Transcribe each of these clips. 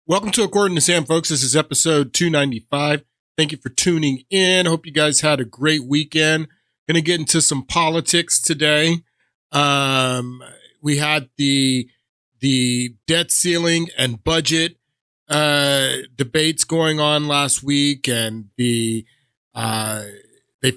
Welcome to According to Sam, folks. This is episode 295. Thank you for tuning in. Hope you guys had a great weekend. Going to get into some politics today. We had the debt ceiling and budget debates going on last week, and they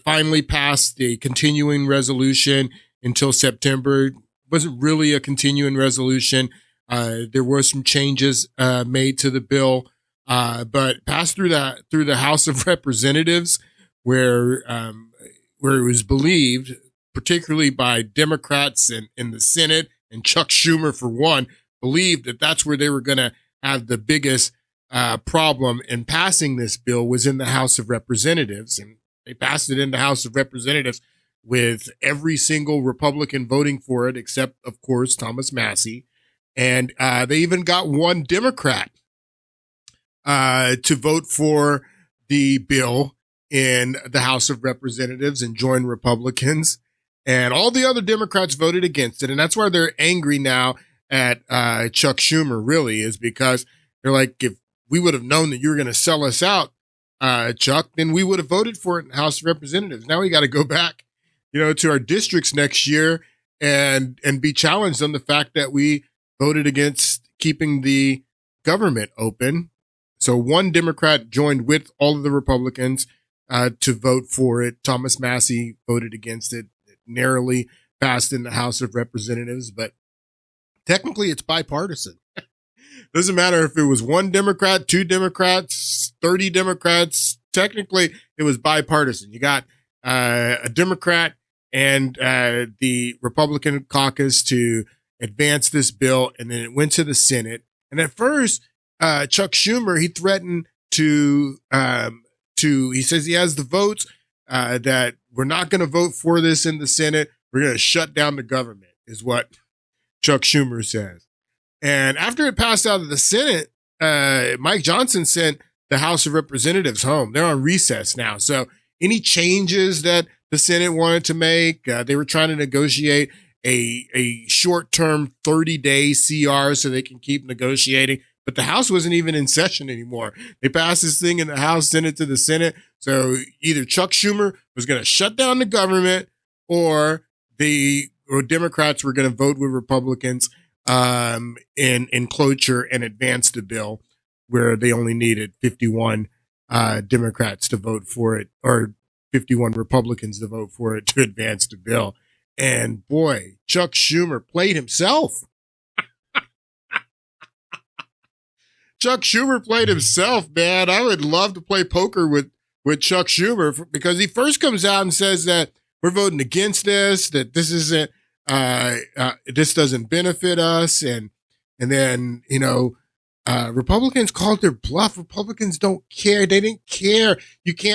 finally passed the continuing resolution until September. It wasn't really a continuing resolution. There were some changes made to the bill, but passed through the House of Representatives, where it was believed, particularly by Democrats in the Senate, and Chuck Schumer, for one, believed that that's where they were going to have the biggest problem in passing this bill, was in the House of Representatives. And they passed it in the House of Representatives with every single Republican voting for it, except, of course, Thomas Massie. And they even got one Democrat to vote for the bill in the House of Representatives and join Republicans. And all the other Democrats voted against it. And that's why they're angry now at Chuck Schumer, really, is because they're like, if we would have known that you were going to sell us out, Chuck, then we would have voted for it in the House of Representatives. Now we got to go back, to our districts next year and be challenged on the fact that we voted against keeping the government open. So one Democrat joined with all of the Republicans to vote for it. Thomas Massie voted against it. It narrowly passed in the House of Representatives, but technically it's bipartisan. Doesn't matter if it was one Democrat, two Democrats, 30 Democrats. Technically, it was bipartisan. You got a Democrat and the Republican caucus to advance this bill, and then it went to the Senate. And at first, Chuck Schumer, he threatened he says he has the votes, that we're not going to vote for this in the Senate. We're going to shut down the government, is what Chuck Schumer says. And after it passed out of the Senate, Mike Johnson sent the House of Representatives home. They're on recess now. So any changes that the Senate wanted to make, they were trying to negotiate a short-term 30-day CR so they can keep negotiating. But the House wasn't even in session anymore. They passed this thing in the House, sent it to the Senate. So either Chuck Schumer was going to shut down the government, or Democrats were going to vote with Republicans in cloture and advance the bill, where they only needed 51 Democrats to vote for it, or 51 Republicans to vote for it to advance the bill. And boy, Chuck Schumer played himself. Chuck Schumer played himself, man. I would love to play poker with Chuck Schumer, because he first comes out and says that we're voting against this, that this isn't, this doesn't benefit us. And then, Republicans called their bluff. Republicans don't care. They didn't care.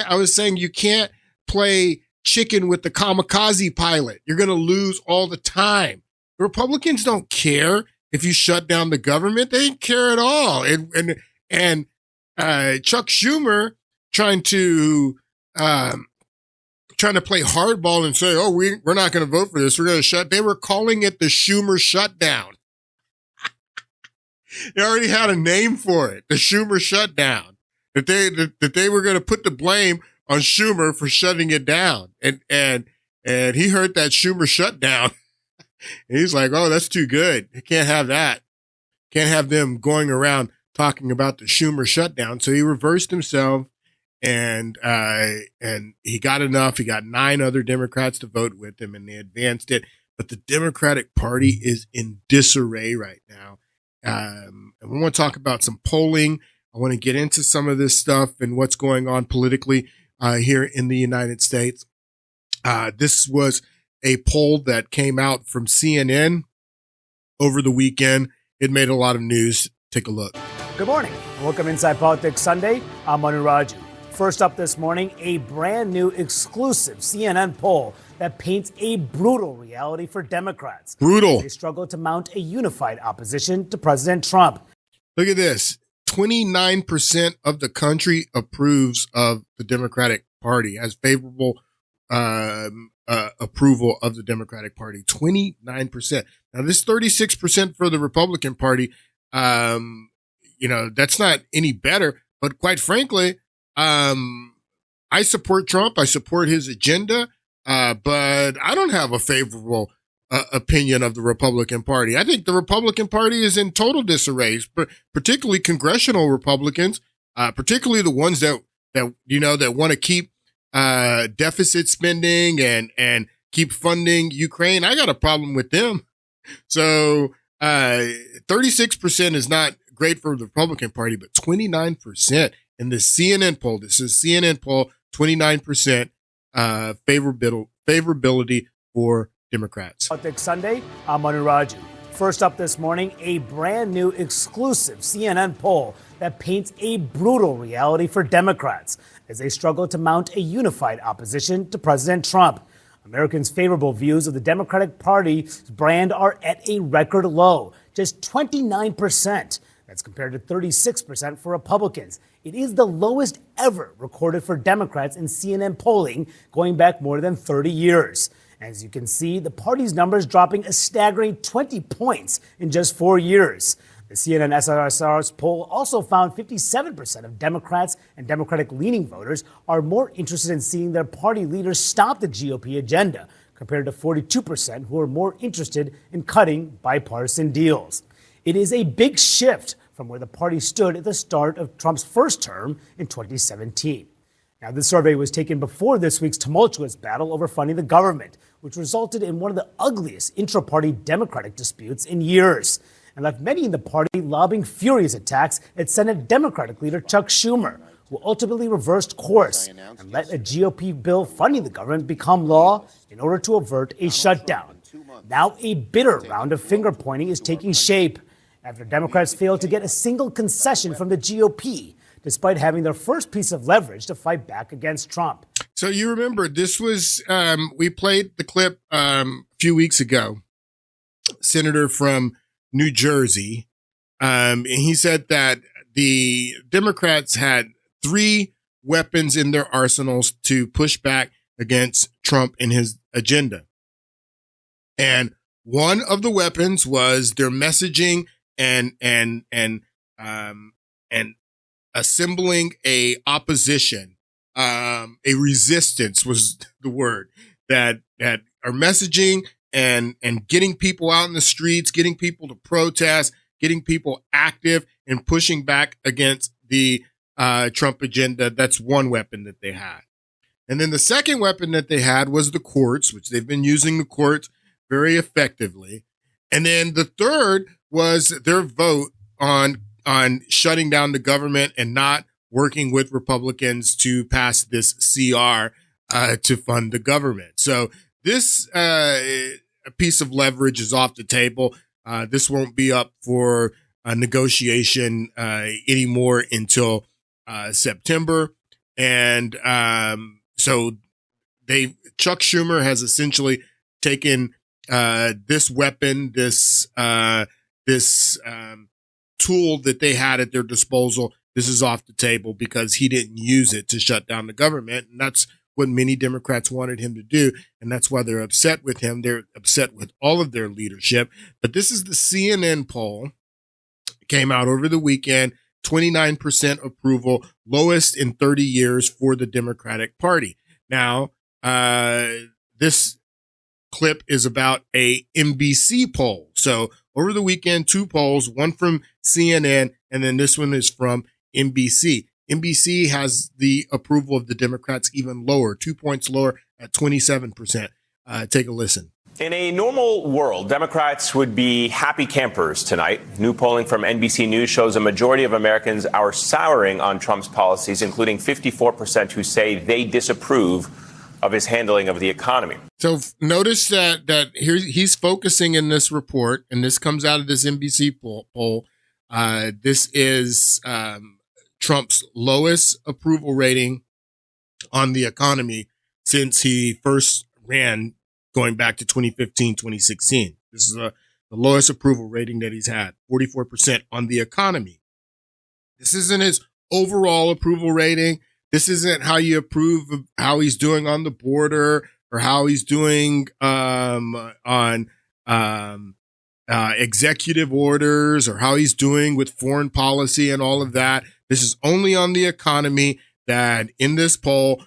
I was saying you can't play chicken with the kamikaze pilot. You're going to lose all the time. The Republicans don't care if you shut down the government. They didn't care at all. And Chuck Schumer trying to play hardball and say, oh, we're not going to vote for this. We're going to they were calling it the Schumer Shutdown. They already had a name for it, the Schumer Shutdown, that they were going to put the blame on Schumer for shutting it down. And he heard that Schumer Shutdown. And he's like, oh, that's too good. I can't have that. Can't have them going around talking about the Schumer Shutdown. So he reversed himself, and he got enough. He got 9 other Democrats to vote with him, and they advanced it. But the Democratic Party is in disarray right now. And we want to talk about some polling. I want to get into some of this stuff and what's going on politically here in the United States. This was a poll that came out from CNN over the weekend. It made a lot of news. Take a look. Good morning. Welcome Inside Politics Sunday. I'm Manu Raju. First up this morning, a brand new exclusive CNN poll that paints a brutal reality for Democrats. Brutal. They struggle to mount a unified opposition to President Trump. Look at this. 29% of the country approves of the Democratic Party, has favorable approval of the Democratic Party. 29%. Now, this 36% for the Republican Party, that's not any better. But quite frankly, I support Trump. I support his agenda. But I don't have a favorable opinion of the Republican Party. I think the Republican Party is in total disarray, particularly congressional Republicans, particularly the ones that want to keep deficit spending and keep funding Ukraine. I got a problem with them. So 36% is not great for the Republican Party, but 29% in the CNN poll. This is CNN poll, 29% favorability for Democrats. Politics Sunday, I'm Manu Raju. First up this morning, a brand new exclusive CNN poll that paints a brutal reality for Democrats as they struggle to mount a unified opposition to President Trump. Americans' favorable views of the Democratic Party's brand are at a record low, just 29%. That's compared to 36% for Republicans. It is the lowest ever recorded for Democrats in CNN polling going back more than 30 years. As you can see, the party's numbers dropping a staggering 20 points in just 4 years. The CNN SRSR's poll also found 57% of Democrats and Democratic-leaning voters are more interested in seeing their party leaders stop the GOP agenda, compared to 42% who are more interested in cutting bipartisan deals. It is a big shift from where the party stood at the start of Trump's first term in 2017. Now, this survey was taken before this week's tumultuous battle over funding the government, which resulted in one of the ugliest intra-party Democratic disputes in years, and left many in the party lobbing furious attacks at Senate Democratic leader Chuck Schumer, who ultimately reversed course and let a GOP bill funding the government become law in order to avert a shutdown. Now a bitter round of finger-pointing is taking shape after Democrats failed to get a single concession from the GOP, despite having their first piece of leverage to fight back against Trump. So you remember this was, we played the clip a few weeks ago, Senator from New Jersey, and he said that the Democrats had 3 weapons in their arsenals to push back against Trump and his agenda. And one of the weapons was their messaging and assembling a opposition, a resistance was the word, that are messaging and getting people out in the streets, getting people to protest, getting people active and pushing back against the Trump agenda. That's one weapon that they had. And then the second weapon that they had was the courts, which they've been using the courts very effectively. And then the third was their vote on shutting down the government and not working with Republicans to pass this CR to fund the government. So this piece of leverage is off the table. This won't be up for a negotiation anymore until September. And so Chuck Schumer has essentially taken this weapon, this tool that they had at their disposal. This is off the table because he didn't use it to shut down the government. And that's what many Democrats wanted him to do. And that's why they're upset with him. They're upset with all of their leadership. But this is the CNN poll. It came out over the weekend. 29% approval, lowest in 30 years for the Democratic Party. Now, this clip is about a NBC poll. So over the weekend, 2 polls, one from CNN, and then this one is from NBC. NBC has the approval of the Democrats even lower, 2 points lower at 27%. Take a listen. In a normal world, Democrats would be happy campers tonight. New polling from NBC News shows a majority of Americans are souring on Trump's policies, including 54% who say they disapprove of his handling of the economy. So notice that here he's focusing in this report, and this comes out of this NBC poll. This is Trump's lowest approval rating on the economy since he first ran, going back to 2015, 2016. This is the lowest approval rating that he's had, 44% on the economy. This isn't his overall approval rating. This isn't how you approve of how he's doing on the border or how he's doing on executive orders or how he's doing with foreign policy and all of that. This is only on the economy that in this poll,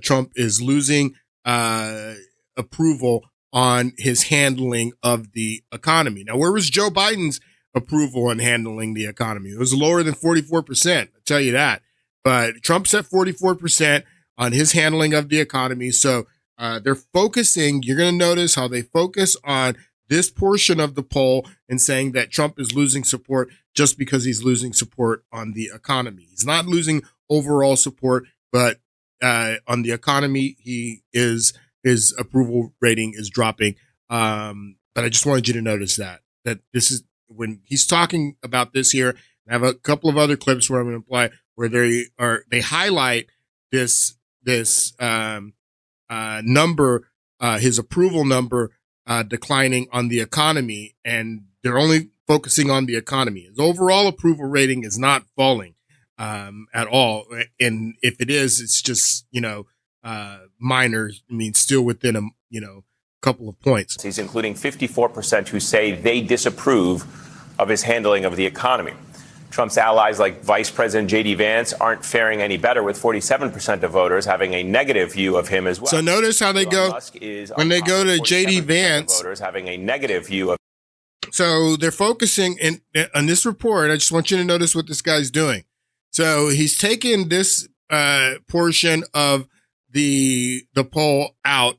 Trump is losing approval on his handling of the economy. Now, where was Joe Biden's approval on handling the economy? It was lower than 44%. I'll tell you that. But Trump's at 44% on his handling of the economy. So they're focusing. You're going to notice how they focus on this portion of the poll and saying that Trump is losing support just because he's losing support on the economy. He's not losing overall support, but on the economy, his approval rating is dropping. But I just wanted you to notice that this is when he's talking about this here. I have a couple of other clips where I'm going to play where they highlight this number, his approval number declining on the economy, and they're only focusing on the economy. His overall approval rating is not falling at all, and if it is, it's just minor. I mean, still within a couple of points. He's including 54% who say they disapprove of his handling of the economy. Trump's allies like Vice President J.D. Vance aren't faring any better, with 47% of voters having a negative view of him as well. So notice how they go when they go to J.D. Vance. Voters having a negative view of. So they're focusing on this report. I just want you to notice what this guy's doing. So he's taken this portion of the poll out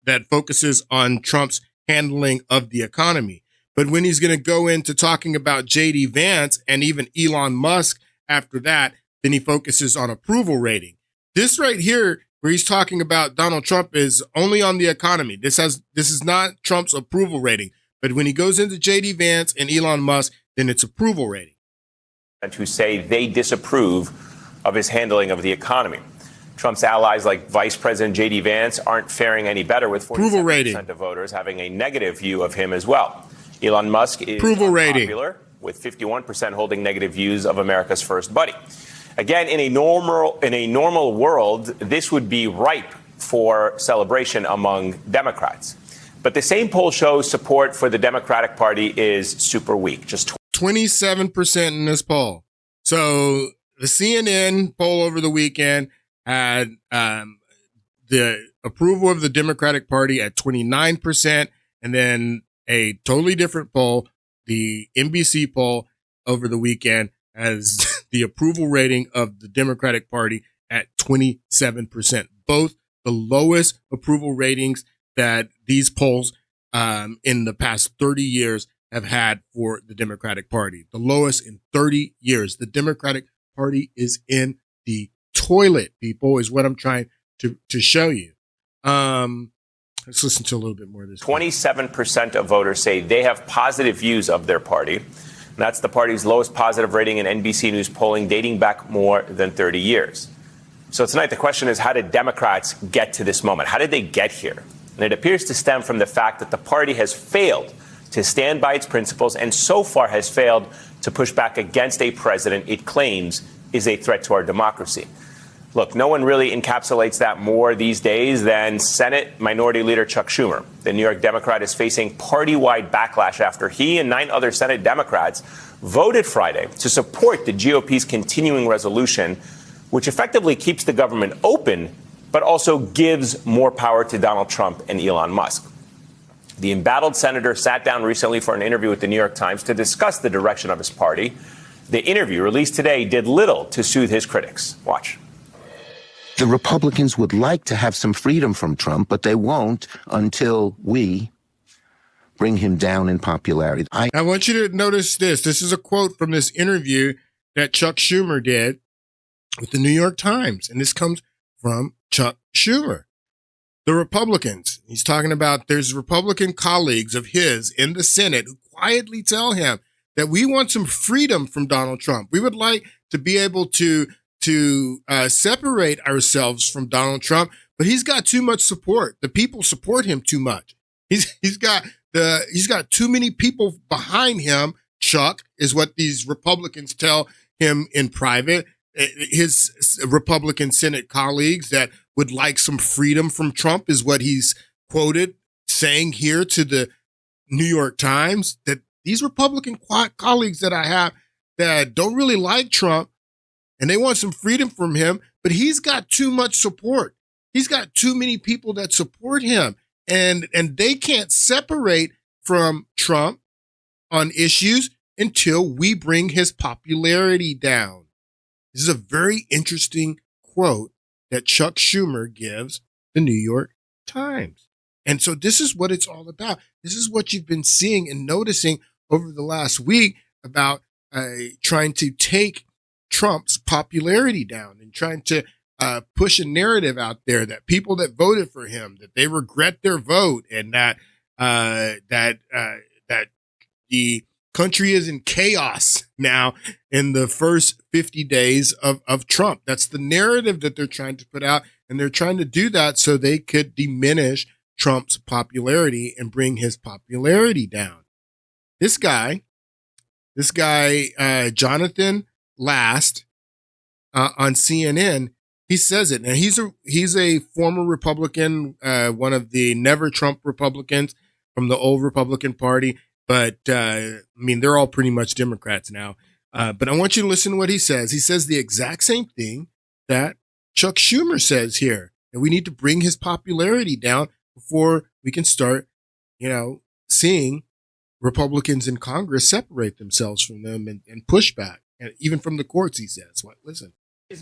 that focuses on Trump's handling of the economy. But when he's going to go into talking about J.D. Vance and even Elon Musk after that, then he focuses on approval rating. This right here, where he's talking about Donald Trump, is only on the economy. This is not Trump's approval rating. But when he goes into J.D. Vance and Elon Musk, then it's approval rating. And who say they disapprove of his handling of the economy. Trump's allies like Vice President J.D. Vance aren't faring any better, with 47% of voters having a negative view of him as well. Elon Musk is unpopular, with 51% holding negative views of America's first buddy. Again, in a normal world, this would be ripe for celebration among Democrats. But the same poll shows support for the Democratic Party is super weak, just 27% in this poll. So the CNN poll over the weekend had the approval of the Democratic Party at 29%, and then a totally different poll, the NBC poll over the weekend, has the approval rating of the Democratic Party at 27%. Both the lowest approval ratings that these polls in the past 30 years have had for the Democratic Party. The lowest in 30 years. The Democratic Party is in the toilet, people, is what I'm trying to show you. Let's listen to a little bit more of this. 27% of voters say they have positive views of their party. And that's the party's lowest positive rating in NBC News polling dating back more than 30 years. So tonight, the question is, how did Democrats get to this moment? How did they get here? And it appears to stem from the fact that the party has failed to stand by its principles and so far has failed to push back against a president it claims is a threat to our democracy. Look, no one really encapsulates that more these days than Senate Minority Leader Chuck Schumer. The New York Democrat is facing party-wide backlash after he and 9 other Senate Democrats voted Friday to support the GOP's continuing resolution, which effectively keeps the government open, but also gives more power to Donald Trump and Elon Musk. The embattled senator sat down recently for an interview with the New York Times to discuss the direction of his party. The interview, released today, did little to soothe his critics. Watch. The Republicans would like to have some freedom from Trump, but they won't until we bring him down in popularity. I want you to notice this. This is a quote from this interview that Chuck Schumer did with the New York Times. And this comes from Chuck Schumer. The Republicans, he's talking about, there's Republican colleagues of his in the Senate who quietly tell him that we want some freedom from Donald Trump. We would like to be able to separate ourselves from Donald Trump, but he's got too much support. The people support him too much. He's got too many people behind him. Chuck, is what these Republicans tell him in private. His Republican Senate colleagues that would like some freedom from Trump is what he's quoted saying here to the New York Times, that these Republican colleagues that I have that don't really like Trump and they want some freedom from him, but he's got too much support. He's got too many people that support him, and they can't separate from Trump on issues until we bring his popularity down. This is a very interesting quote that Chuck Schumer gives the New York Times. And so this is what it's all about. This is what you've been seeing and noticing over the last week about trying to take Trump's popularity down and trying to push a narrative out there that people that voted for him, that they regret their vote, and that the country is in chaos now in the first 50 days of Trump. That's the narrative that they're trying to put out, and they're trying to do that so they could diminish Trump's popularity and bring his popularity down. This guy, Jonathan Last, on CNN, he says it. Now he's a former Republican, one of the never Trump Republicans from the old Republican Party. But I mean, they're all pretty much Democrats now. But I want you to listen to what he says. He says the exact same thing that Chuck Schumer says here, and we need to bring his popularity down before we can start, seeing Republicans in Congress separate themselves from them and push back, and even from the courts, he says. Listen.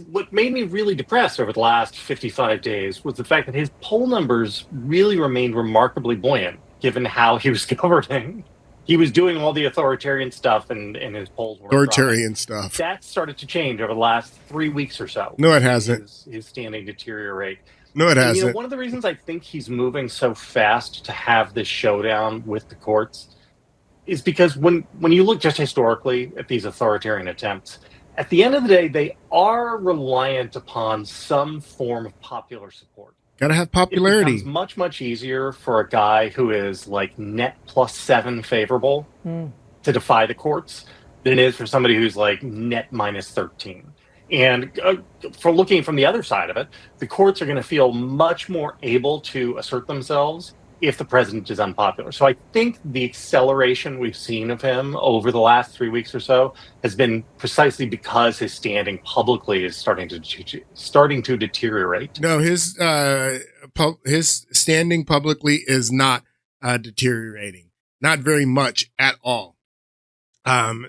What made me really depressed over the last 55 days was the fact that his poll numbers really remained remarkably buoyant, given how he was governing. He was doing all the authoritarian stuff, and his polls were authoritarian stuff. That started to change over the last 3 weeks or so. No, it hasn't. His standing deteriorate. No, it hasn't. One of the reasons I think he's moving so fast to have this showdown with the courts is because when you look just historically at these authoritarian attempts, at the end of the day, they are reliant upon some form of popular support. Got to have popularity. It becomes much, much easier for a guy who is like net +7 favorable to defy the courts than it is for somebody who's like net -13. And for looking from the other side of it, the courts are going to feel much more able to assert themselves if the president is unpopular. So I think the acceleration we've seen of him over the last 3 weeks or so has been precisely because his standing publicly is starting to deteriorate. No, his standing publicly is not deteriorating, not very much at all.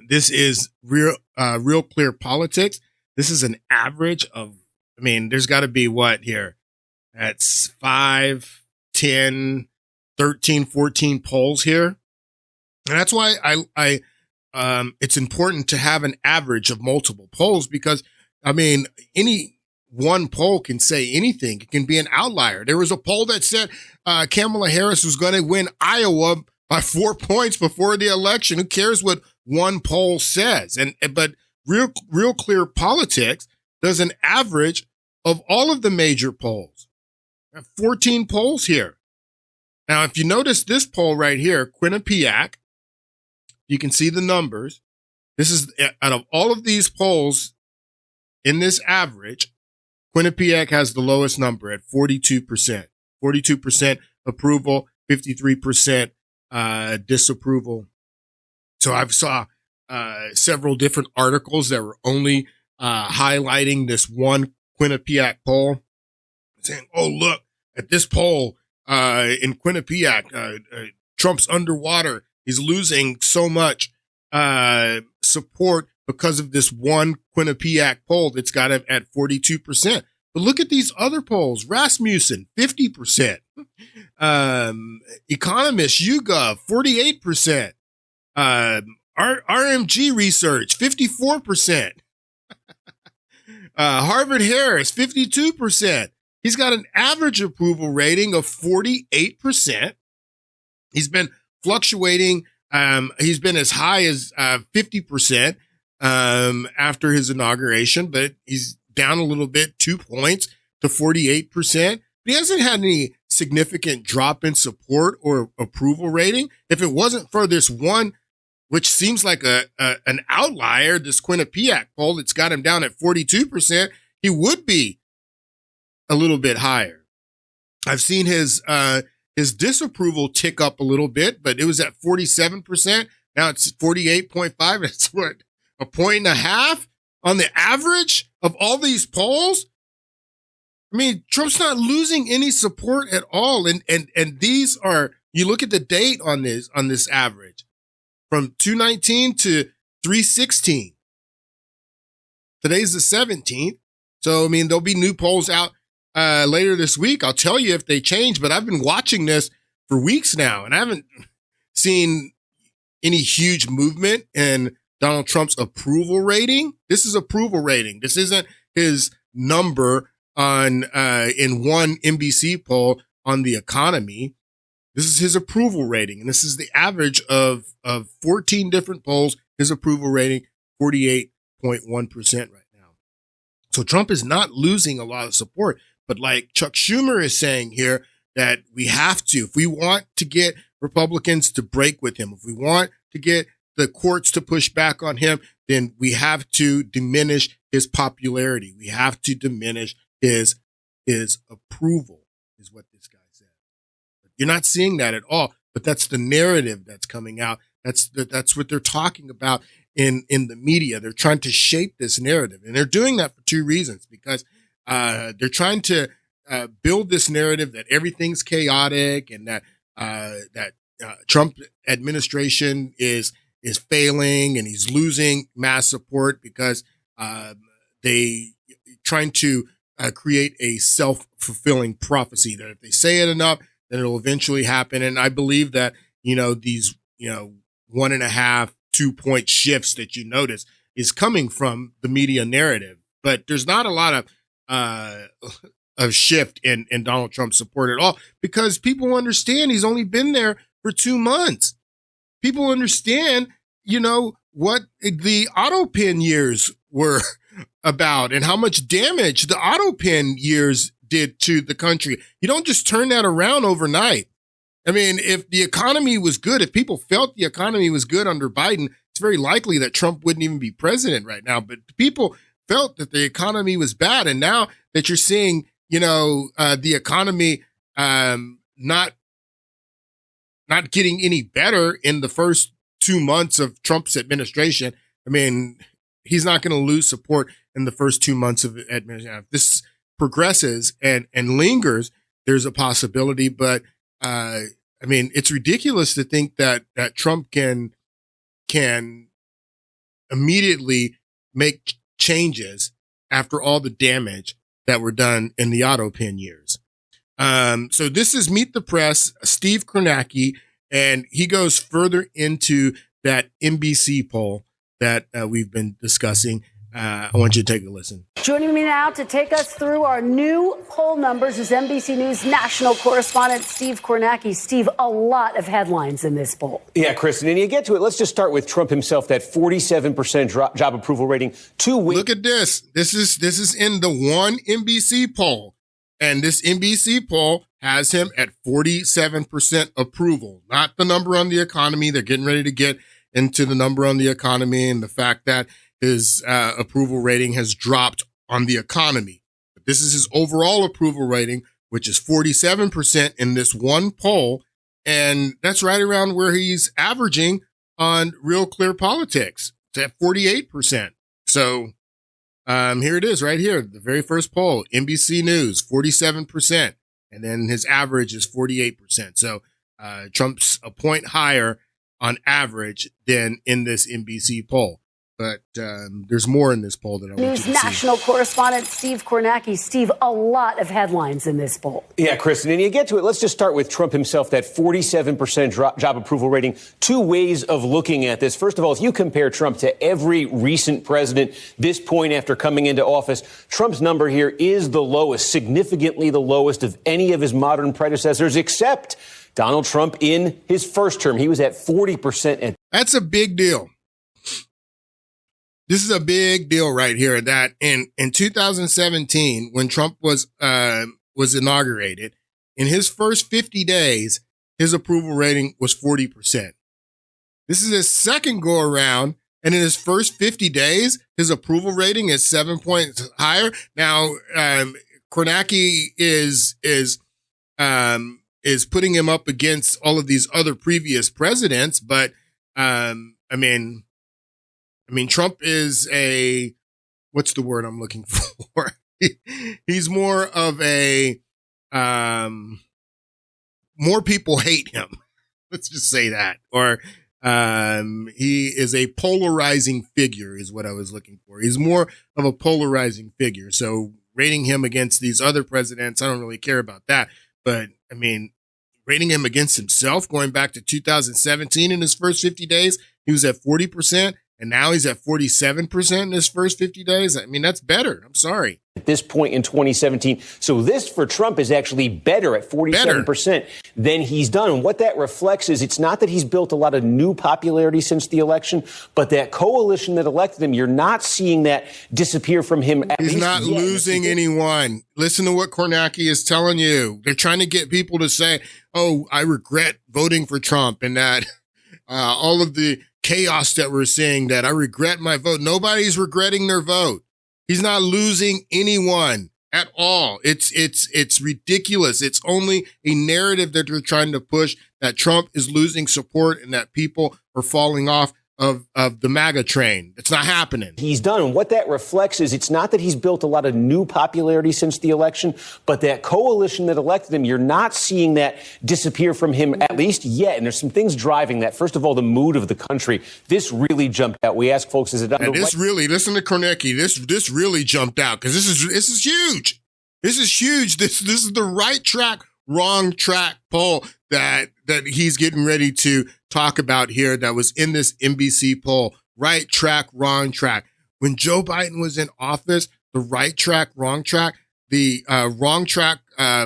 This is real clear politics. This is an average of, there's got to be what here? That's 5, 10, 13, 14 polls here. And that's why it's important to have an average of multiple polls because, any one poll can say anything. It can be an outlier. There was a poll that said Kamala Harris was going to win Iowa by 4 points before the election. Who cares what one poll says? But real clear politics does an average of all of the major polls. I have 14 polls here. Now, if you notice this poll right here, Quinnipiac, you can see the numbers. This is out of all of these polls in this average, Quinnipiac has the lowest number at 42%. 42% approval, 53% disapproval. So I've saw several different articles that were only highlighting this one Quinnipiac poll, saying, "Oh, look at this poll in Quinnipiac. Trump's underwater. He's losing so much support because of this one Quinnipiac poll that's got him at 42%. But look at these other polls. Rasmussen, 50%. Economist, YouGov, 48%. RMG Research, 54%. Harvard Harris, 52%. He's got an average approval rating of 48%. He's been fluctuating. He's been as high as 50% after his inauguration, but he's down a little bit, 2 points to 48%. He hasn't had any significant drop in support or approval rating. If it wasn't for this one, which seems like an outlier, this Quinnipiac poll that's got him down at 42%, he would be a little bit higher. I've seen his disapproval tick up a little bit, but it was at 47%. Now it's 48.5. It's what, a point and a half on the average of all these polls? I mean, Trump's not losing any support at all. And these are, you look at the date on this average from 219 to 316. Today's the 17th. So, I mean, there'll be new polls out later this week. I'll tell you if they change, but I've been watching this for weeks now, and I haven't seen any huge movement in Donald Trump's approval rating. This is approval rating. This isn't his number on in one NBC poll on the economy. This is his approval rating, and this is the average of 14 different polls. His approval rating, 48.1% right now. So Trump is not losing a lot of support, but like Chuck Schumer is saying here, that we have to, if we want to get Republicans to break with him, if we want to get the courts to push back on him, then we have to diminish his popularity. We have to diminish his approval, is what this guy said. You're not seeing that at all, but that's the narrative that's coming out. That's what they're talking about in the media. They're trying to shape this narrative, and they're doing that for two reasons, because they're trying to build this narrative that everything's chaotic and that Trump administration is failing and he's losing mass support because they trying to create a self-fulfilling prophecy that if they say it enough, then it'll eventually happen. And I believe that, these, 1.5, 2-point shifts that you notice is coming from the media narrative. But there's not a lot of shift in Donald Trump's support at all, because people understand he's only been there for 2 months. People understand, what the auto pen years were about and how much damage the auto pen years did to the country. You don't just turn that around overnight. I mean, if the economy was good, if people felt the economy was good under Biden, it's very likely that Trump wouldn't even be president right now. But people felt that the economy was bad. And now that you're seeing, the economy not getting any better in the first 2 months of Trump's administration, I mean, he's not going to lose support in the first 2 months of administration. If this progresses and lingers, there's a possibility. But I mean, it's ridiculous to think that Trump can immediately make changes after all the damage that were done in the auto pen years. So this is Meet the Press, Steve Kornacki, and he goes further into that NBC poll that we've been discussing. I want you to take a listen. Joining me now to take us through our new poll numbers is NBC News national correspondent Steve Kornacki. Steve, a lot of headlines in this poll. Yeah, Kristen, and you get to it. Let's just start with Trump himself, that 47% job approval rating. 2 weeks. Look at this. This is in the one NBC poll. And this NBC poll has him at 47% approval, not the number on the economy. They're getting ready to get into the number on the economy and the fact that his approval rating has dropped on the economy. But this is his overall approval rating, which is 47% in this one poll. And that's right around where he's averaging on Real Clear Politics. It's at 48%. So here it is right here. The very first poll, NBC News, 47%. And then his average is 48%. So Trump's a point higher on average than in this NBC poll. But there's more in this poll that I want News you to national see. correspondent Steve Kornacki. Steve, a lot of headlines in this poll. Yeah, Kristen, and you get to it. Let's just start with Trump himself, that 47% job approval rating. 2 ways of looking at this. First of all, if you compare Trump to every recent president, this point after coming into office, Trump's number here is the lowest, significantly the lowest of any of his modern predecessors, except Donald Trump in his first term. He was at 40%. That's a big deal. This is a big deal right here, that in 2017, when Trump was inaugurated, in his first 50 days, his approval rating was 40%. This is his second go around, and in his first 50 days, his approval rating is 7 points higher. Now, Kornacki is putting him up against all of these other previous presidents, but I mean, Trump is what's the word I'm looking for? He's more of more people hate him. Let's just say that. Or, he is a polarizing figure is what I was looking for. He's more of a polarizing figure. So rating him against these other presidents, I don't really care about that. But I mean, rating him against himself, going back to 2017 in his first 50 days, he was at 40%. And now he's at 47% in his first 50 days. I mean, that's better. I'm sorry. At this point in 2017. So this for Trump is actually better at 47% than he's done. And what that reflects is it's not that he's built a lot of new popularity since the election, but that coalition that elected him, you're not seeing that disappear from him. He's not losing anyone. Listen to what Kornacki is telling you. They're trying to get people to say, oh, I regret voting for Trump, and that all of the chaos that we're seeing, that I regret my vote. Nobody's regretting their vote. He's not losing anyone at all. It's ridiculous. It's only a narrative that they're trying to push, that Trump is losing support and that people are falling off of the MAGA train. It's not happening. He's done. And what that reflects is it's not that he's built a lot of new popularity since the election, but that coalition that elected him, you're not seeing that disappear from him, at least yet. And there's some things driving that. First of all, the mood of the country. This really jumped out. We ask folks, is it and this really, listen to Kornacki, this really jumped out, because this is huge. This is huge. This is the right track, wrong track poll that he's getting ready to talk about here, that was in this NBC poll. Right track, wrong track. When Joe Biden was in office, the right track, wrong track, the wrong track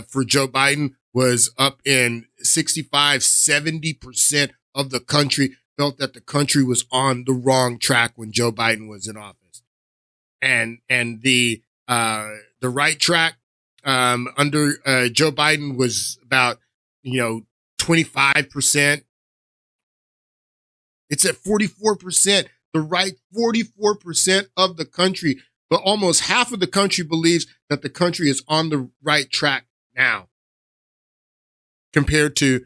for Joe Biden was up in 65, 70% of the country felt that the country was on the wrong track when Joe Biden was in office. And the right track under Joe Biden was about 25%. It's at 44%. The right, 44% of the country, but almost half of the country believes that the country is on the right track now, compared to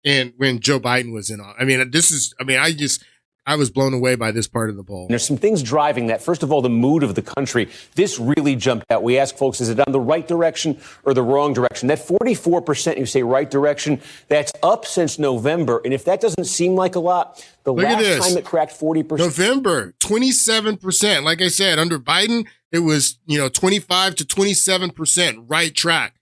when Joe Biden was in office. I was blown away by this part of the poll. There's some things driving that. First of all, the mood of the country. This really jumped out. We ask folks, is it on the right direction or the wrong direction? That 44%, you say right direction, that's up since November. And if that doesn't seem like a lot, the last time it cracked 40%. November, 27%. Like I said, under Biden, it was, 25 to 27% right track.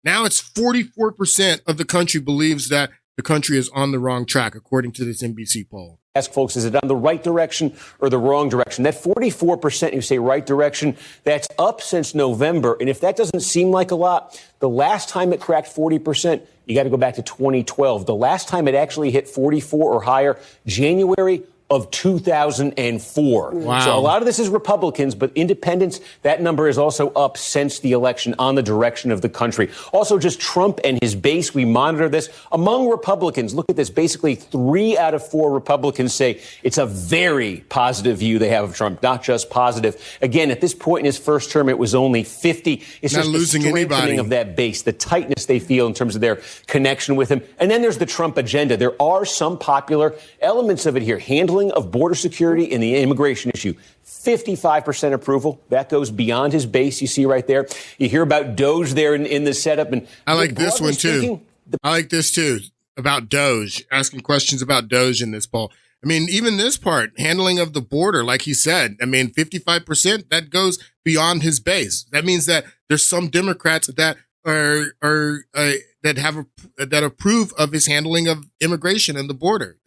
Now it's 44% of the country believes that the country is on the wrong track, according to this NBC poll. Ask folks, is it on the right direction or the wrong direction? That 44%, you say right direction, that's up since November. And if that doesn't seem like a lot, the last time it cracked 40%, you got to go back to 2012. The last time it actually hit 44 or higher, January of 2004. Wow. So a lot of this is Republicans, but independents, that number is also up since the election on the direction of the country. Also, just Trump and his base, we monitor this. Among Republicans, look at this, basically 3 out of 4 Republicans say it's a very positive view they have of Trump, not just positive. Again, at this point in his first term, it was only 50. It's not just losing the strengthening anybody of that base, the tightness they feel in terms of their connection with him. And then there's the Trump agenda. There are some popular elements of it here. Handling of border security and the immigration issue. 55% approval. That goes beyond his base. You see right there. You hear about DOGE there in the setup. And I like this one too. I like this too, about DOGE, asking questions about DOGE in this poll. I mean, even this part, handling of the border, like he said, 55%, that goes beyond his base. That means that there's some Democrats that that approve of his handling of immigration and the border.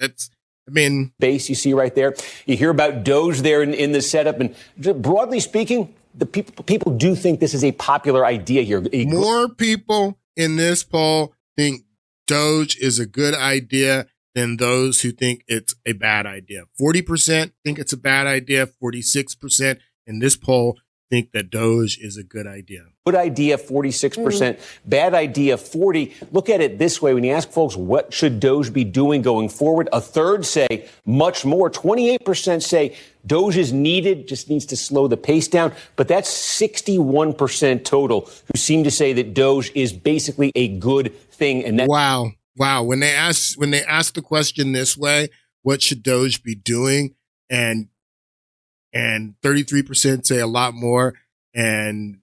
Base you see right there. You hear about DOGE there in the setup. And broadly speaking, the people do think this is a popular idea here. More people in this poll think DOGE is a good idea than those who think it's a bad idea. 40% think it's a bad idea. 46% in this poll think that DOGE is a good idea. Good idea, 46%. Bad idea, 40%. Look at it this way. When you ask folks, what should DOGE be doing going forward? A third say much more. 28% say DOGE is needed, just needs to slow the pace down. But that's 61% total who seem to say that DOGE is basically a good thing. And that Wow. When they ask the question this way, what should Doge be doing? And 33% say a lot more, and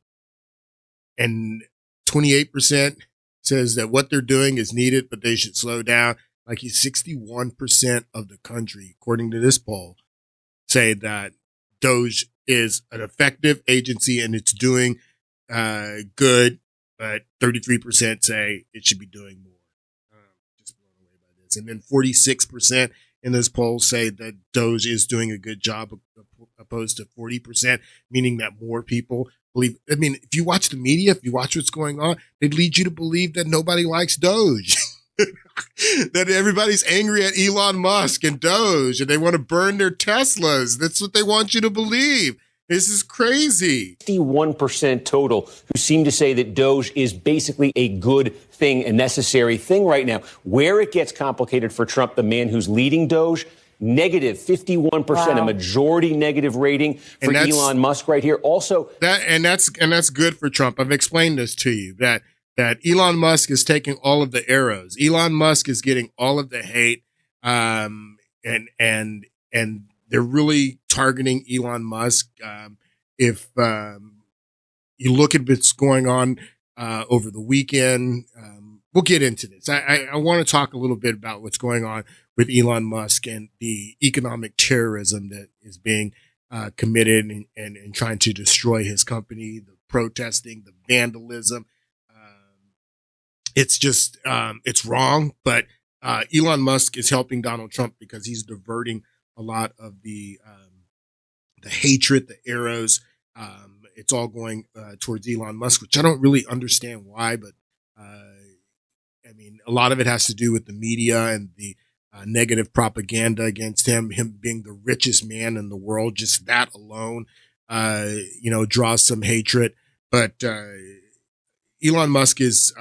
28% says that what they're doing is needed, but they should slow down. Like 61% of the country, according to this poll, say that Doge is an effective agency and it's doing good, but 33% say it should be doing more. Just blown away by this. And then 46% in this poll say that Doge is doing a good job, opposed to 40%, meaning that more people believe. I mean, if you watch the media, if you watch what's going on, they lead you to believe that nobody likes Doge. That everybody's angry at Elon Musk and Doge, and they want to burn their Teslas. That's what they want you to believe. This is crazy. 51% total who seem to say that Doge is basically a good thing, a necessary thing right now. Where it gets complicated for Trump, the man who's leading Doge, negative 51%, wow. A majority negative rating for Elon Musk right here. Also, that's good for Trump. I've explained this to you that Elon Musk is taking all of the arrows. Elon Musk is getting all of the hate, and they're really targeting Elon Musk. If you look at what's going on over the weekend, we'll get into this. I want to talk a little bit about what's going on with Elon Musk and the economic terrorism that is being committed and trying to destroy his company, the protesting, the vandalism. It's just, it's wrong, but Elon Musk is helping Donald Trump because he's diverting a lot of the hatred, the arrows. It's all going towards Elon Musk, which I don't really understand why, but I mean, a lot of it has to do with the media and the negative propaganda against him being the richest man in the world. Just that alone, draws some hatred, but Elon Musk is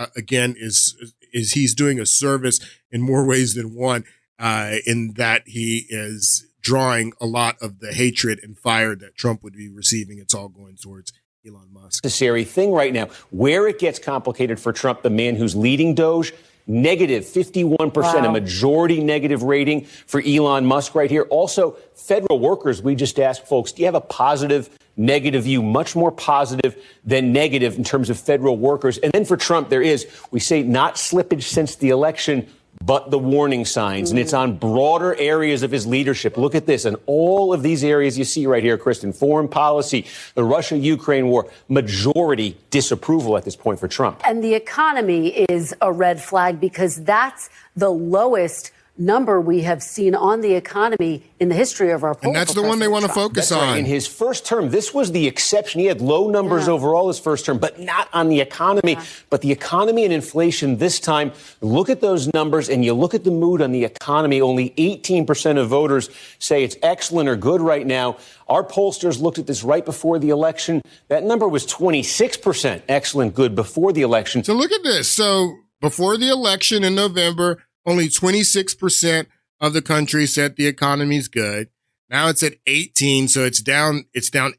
he's doing a service in more ways than one, in that he is drawing a lot of the hatred and fire that Trump would be receiving. It's all going towards Elon Musk. Necessary thing right now. Where it gets complicated for Trump, the man who's leading Doge, negative 51%, wow. A majority negative rating for Elon Musk right here. Also, federal workers, we just asked folks, do you have a positive, negative view? Much more positive than negative in terms of federal workers. And then for Trump, there is, we say, not slippage since the election, but the warning signs. And it's on broader areas of his leadership. Look at this. And all of these areas you see right here, Kristen, foreign policy, the Russia-Ukraine war, majority disapproval at this point for Trump. And the economy is a red flag because that's the lowest number we have seen on the economy in the history of our poll. And that's the one they want to focus on. Right. In his first term, this was the exception. He had low numbers overall his first term, but not on the economy. But the economy and inflation this time, look at those numbers and you look at the mood on the economy. Only 18% of voters say it's excellent or good right now. Our pollsters looked at this right before the election. That number was 26% excellent, good before the election. So look at this. So before the election in November, only 26% of the country said the economy's good. Now it's at 18, so it's down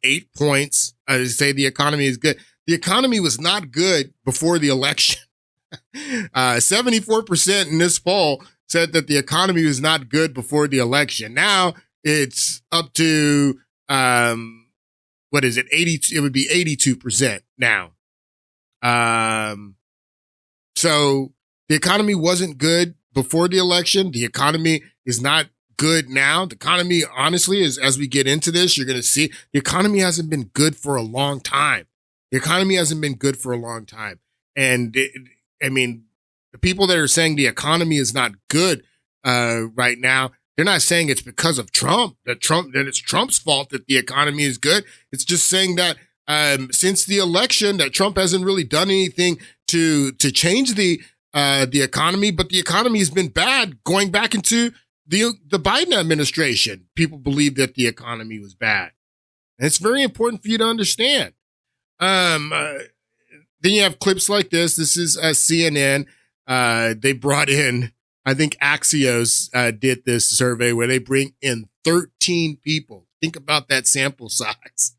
8 points. I say the economy is good. The economy was not good before the election. 74% in this poll said that the economy was not good before the election. Now it's up to, 80, it would be 82% now. So the economy wasn't good before the election. The economy is not good now. The economy, honestly, is, as we get into this, you're going to see the economy hasn't been good for a long time. The economy hasn't been good for a long time. And the people that are saying the economy is not good right now, they're not saying it's because of Trump, that it's Trump's fault that the economy is good. It's just saying that since the election, that Trump hasn't really done anything to change the economy, but the economy has been bad going back into the Biden administration. People believe that the economy was bad. And it's very important for you to understand. Then you have clips like this. This is CNN. They brought in, I think Axios did this survey where they bring in 13 people. Think about that sample size.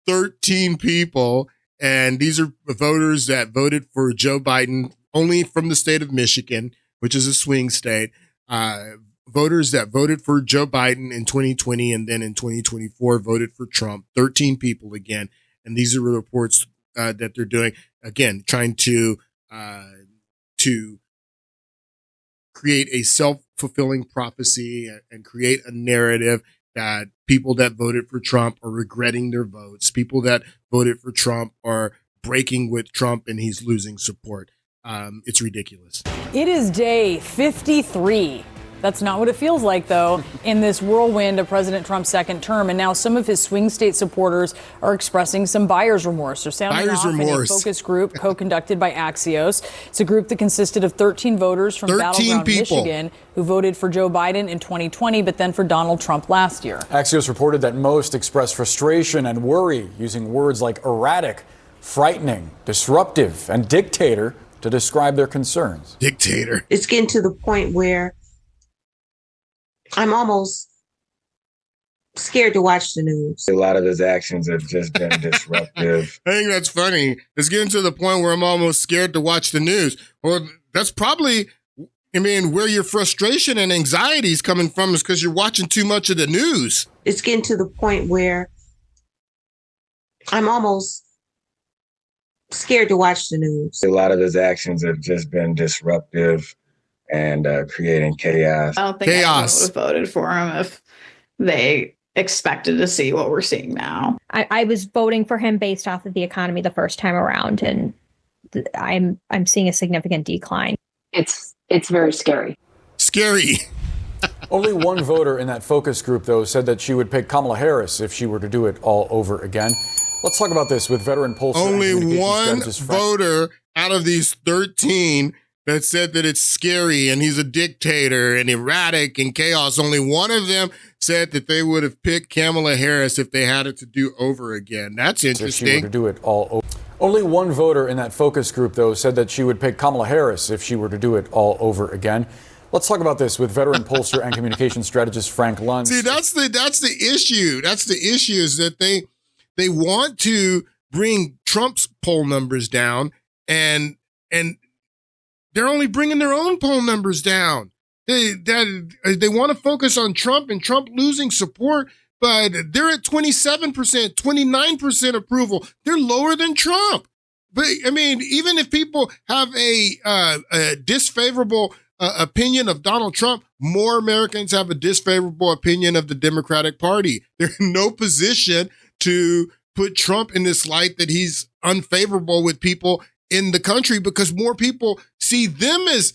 13 people. And these are voters that voted for Joe Biden only from the state of Michigan, which is a swing state, voters that voted for Joe Biden in 2020 and then in 2024 voted for Trump, 13 people again. And these are the reports that they're doing, again, trying to create a self-fulfilling prophecy and create a narrative that people that voted for Trump are regretting their votes. People that voted for Trump are breaking with Trump and he's losing support. It's ridiculous. It is day 53. That's not what it feels like, though, in this whirlwind of President Trump's second term. And now some of his swing state supporters are expressing some buyer's remorse. They're sounding off in a focus group co-conducted by Axios. It's a group that consisted of 13 voters from battleground Michigan who voted for Joe Biden in 2020, but then for Donald Trump last year. Axios reported that most expressed frustration and worry using words like erratic, frightening, disruptive, and dictator to describe their concerns. Dictator. It's getting to the point where I'm almost scared to watch the news. A lot of his actions have just been disruptive. I think that's funny. It's getting to the point where I'm almost scared to watch the news. Well, that's probably, where your frustration and anxiety is coming from is because you're watching too much of the news. It's getting to the point where I'm almost scared to watch the news. A lot of his actions have just been disruptive and creating chaos. I don't think anyone would have voted for him if they expected to see what we're seeing now. I was voting for him based off of the economy the first time around, and I'm seeing a significant decline. It's very scary. Scary. Only one voter in that focus group, though, said that she would pick Kamala Harris if she were to do it all over again. Let's talk about this with veteran pollster. Only one voter out of these 13 that said that it's scary and he's a dictator and erratic and chaos. Only one of them said that they would have picked Kamala Harris if they had it to do over again. That's interesting. If she were to do it all over. Only one voter in that focus group, though, said that she would pick Kamala Harris if she were to do it all over again. Let's talk about this with veteran pollster and communications strategist Frank Luntz. See, that's the issue. That's the issue is that they want to bring Trump's poll numbers down and they're only bringing their own poll numbers down. They want to focus on Trump and Trump losing support, but they're at 27%, 29% approval. They're lower than Trump. But even if people have a disfavorable opinion of Donald Trump, more Americans have a disfavorable opinion of the Democratic Party. They're in no position to put Trump in this light that he's unfavorable with people in the country because more people see them as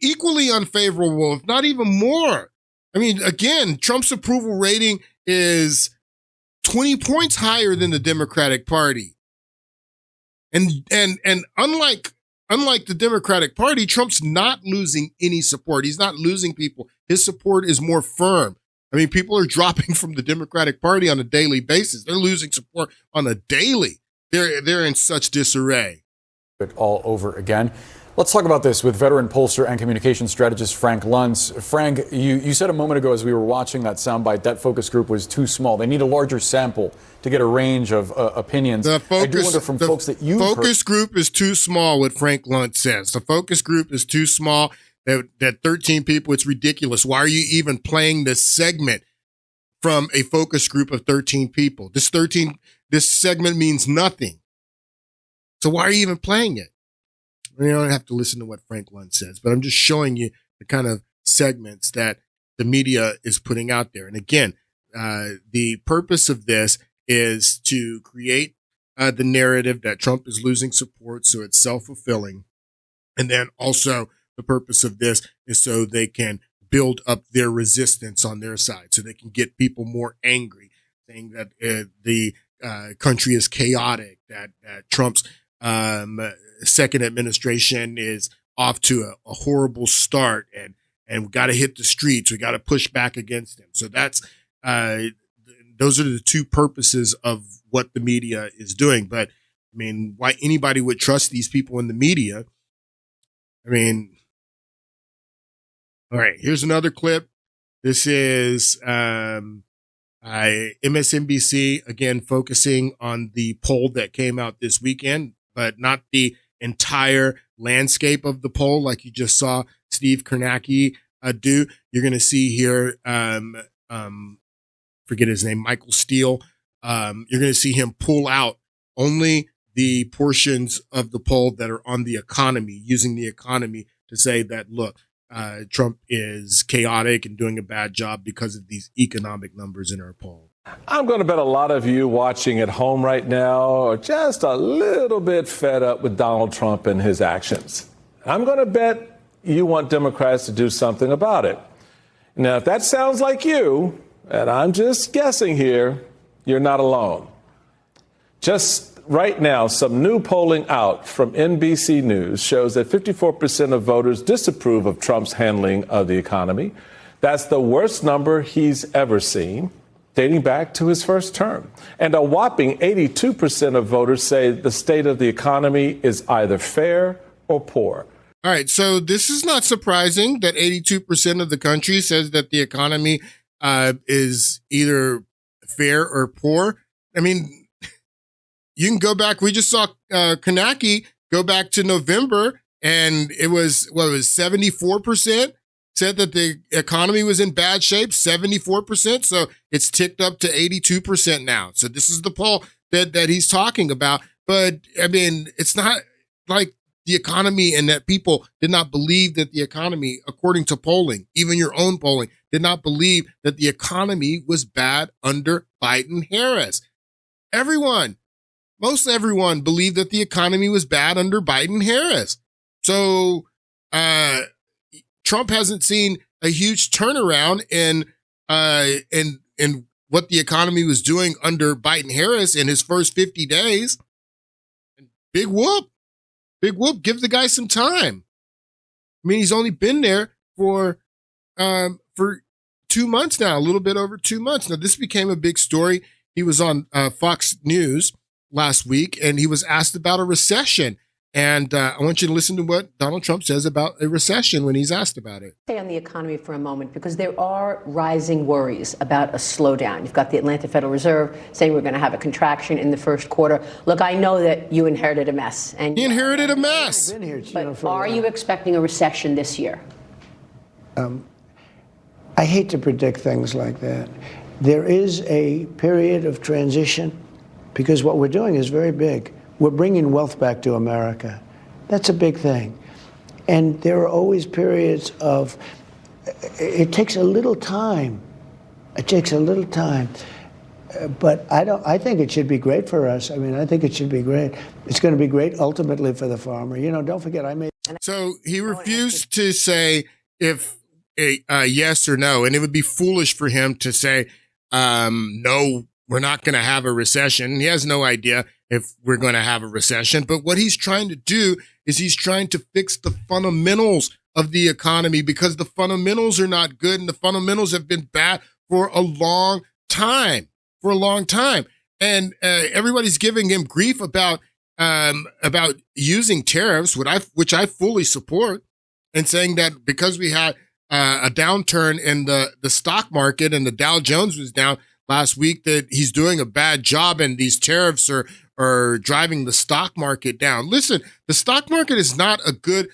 equally unfavorable, if not even more. Again, Trump's approval rating is 20 points higher than the Democratic Party. And unlike the Democratic Party, Trump's not losing any support. He's not losing people. His support is more firm. People are dropping from the Democratic Party on a daily basis. They're losing support on a daily. They're in such disarray. All over again. Let's talk about this with veteran pollster and communications strategist Frank Luntz. Frank, you said a moment ago as we were watching that soundbite that focus group was too small. They need a larger sample to get a range of opinions. I do wonder from folks that you've heard. The focus group is too small, what Frank Luntz says. The focus group is too small. That 13 people, it's ridiculous. Why are you even playing this segment from a focus group of 13 people? This segment means nothing. So why are you even playing it? You don't have to listen to what Frank Luntz says, but I'm just showing you the kind of segments that the media is putting out there. And again, the purpose of this is to create the narrative that Trump is losing support, so it's self-fulfilling. And then also the purpose of this is so they can build up their resistance on their side, so they can get people more angry, saying that the country is chaotic, that Trump's second administration is off to a horrible start, and we got to hit the streets. We got to push back against him. So that's those are the two purposes of what the media is doing. But why anybody would trust these people in the media? All right, here's another clip. This is MSNBC, again, focusing on the poll that came out this weekend, but not the entire landscape of the poll, like you just saw Steve Kornacki do. You're going to see here, forget his name, Michael Steele. You're going to see him pull out only the portions of the poll that are on the economy, using the economy to say that, look, Trump is chaotic and doing a bad job because of these economic numbers in our poll. I'm going to bet a lot of you watching at home right now are just a little bit fed up with Donald Trump and his actions. I'm going to bet you want Democrats to do something about it. Now, if that sounds like you, and I'm just guessing here, you're not alone. Just right now, some new polling out from NBC News shows that 54% of voters disapprove of Trump's handling of the economy. That's the worst number he's ever seen, dating back to his first term. And a whopping 82% of voters say the state of the economy is either fair or poor. All right, so this is not surprising that 82% of the country says that the economy is either fair or poor. I mean, you can go back. We just saw Kornacki go back to November, and it was 74% said that the economy was in bad shape. 74%, so it's ticked up to 82% now. So this is the poll that he's talking about. But I mean, it's not like the economy and that people did not believe that the economy, according to polling, even your own polling, did not believe that the economy was bad under Biden-Harris. Most everyone believed that the economy was bad under Biden-Harris. So Trump hasn't seen a huge turnaround in what the economy was doing under Biden-Harris in his first 50 days. Big whoop. Big whoop. Give the guy some time. I mean, he's only been there for 2 months now, a little bit over 2 months. Now, this became a big story. He was on Fox News last week, and he was asked about a recession. And I want you to listen to what Donald Trump says about a recession when he's asked about it. Stay on the economy for a moment, because there are rising worries about a slowdown. You've got the Atlanta Federal Reserve saying we're going to have a contraction in the first quarter. Look, I know that you inherited a mess. And he inherited a mess. But are you expecting a recession this year? I hate to predict things like that. There is a period of transition, because what we're doing is very big. We're bringing wealth back to America. That's a big thing. And there are always periods of, it takes a little time. It takes a little time. But I think it should be great for us. I mean, I think it should be great. It's going to be great ultimately for the farmer. You know, don't forget, So he refused to say if a yes or no. And it would be foolish for him to say, no, we're not going to have a recession. He has no idea if we're going to have a recession. But what he's trying to do is he's trying to fix the fundamentals of the economy, because the fundamentals are not good, and the fundamentals have been bad for a long time. And everybody's giving him grief about using tariffs, which I fully support, and saying that because we had a downturn in the stock market and the Dow Jones was down last week, that he's doing a bad job and these tariffs are driving the stock market down. Listen, the stock market is not a good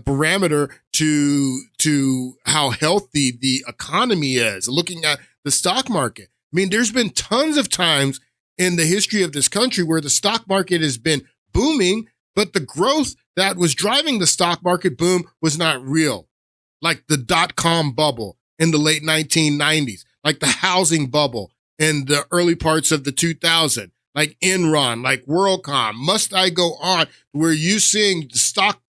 barometer to how healthy the economy is. Looking at the stock market, I mean, there's been tons of times in the history of this country where the stock market has been booming, but the growth that was driving the stock market boom was not real. Like the dot-com bubble in the late 1990s, like the housing bubble in the early parts of the 2000s, like Enron, like WorldCom. Must I go on, where you seeing the stock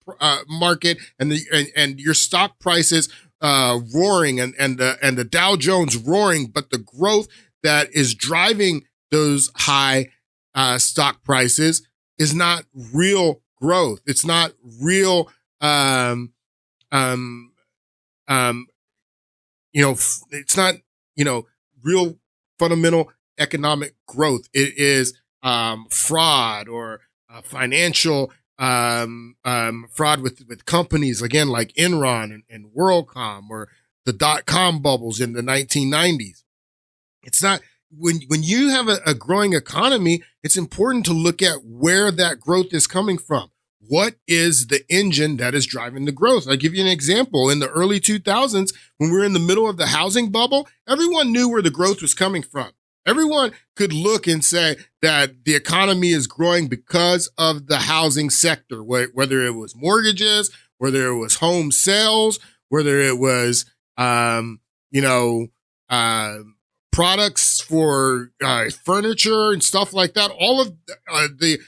market and your stock prices roaring and the Dow Jones roaring, but the growth that is driving those high stock prices is not real growth. It's not real it's not, real fundamental economic growth. It is fraud or financial fraud with companies, again, like Enron and WorldCom, or the dot-com bubbles in the 1990s. It's not, when you have a growing economy, it's important to look at where that growth is coming from. what is the engine that is driving the growth? I'll give you an example. In the early 2000s, when we were in the middle of the housing bubble, everyone knew where the growth was coming from. Everyone could look and say that the economy is growing because of the housing sector, whether it was mortgages, whether it was home sales, whether it was, products for furniture and stuff like that. All of the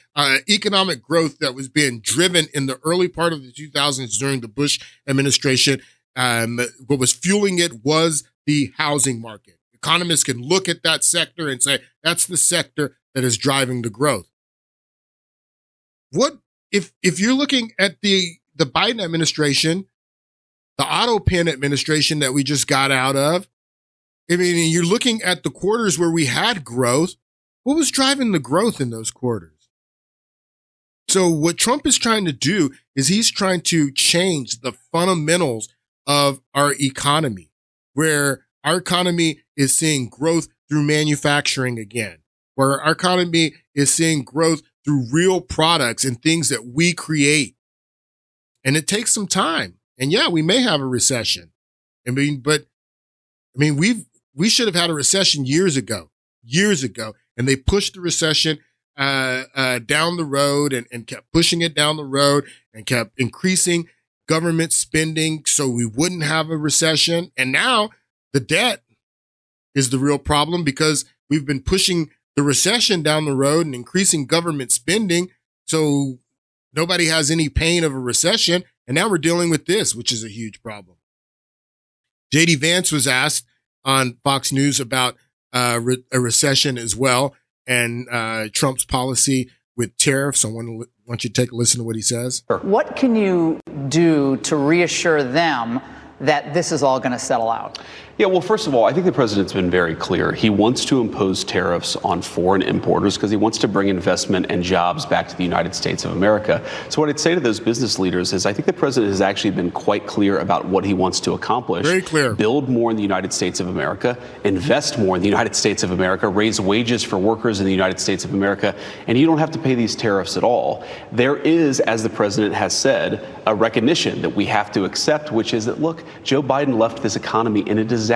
economic growth that was being driven in the early part of the 2000s during the Bush administration, what was fueling it was the housing market. Economists can look at that sector and say, that's the sector that is driving the growth. What if you're looking at the Biden administration, the auto pen administration that we just got out of? I mean, you're looking at the quarters where we had growth. What was driving the growth in those quarters? So what Trump is trying to do is he's trying to change the fundamentals of our economy, where our economy is seeing growth through manufacturing again, where our economy is seeing growth through real products and things that we create. And it takes some time. And yeah, we may have a recession. We should have had a recession years ago, and they pushed the recession down the road and kept pushing it down the road and kept increasing government spending so we wouldn't have a recession. And now the debt is the real problem because we've been pushing the recession down the road and increasing government spending so nobody has any pain of a recession. And now we're dealing with this, which is a huge problem. J.D. Vance was asked on Fox News about a recession as well and Trump's policy with tariffs. I want you to take a listen to what he says. What can you do to reassure them that this is all going to settle out? Yeah, well, first of all, I think the president's been very clear. He wants to impose tariffs on foreign importers because he wants to bring investment and jobs back to the United States of America. So what I'd say to those business leaders is I think the president has actually been quite clear about what he wants to accomplish. Very clear. Build more in the United States of America, invest more in the United States of America, raise wages for workers in the United States of America, and you don't have to pay these tariffs at all. There is, as the president has said, a recognition that we have to accept, which is that, look, Joe Biden left this economy in a disaster.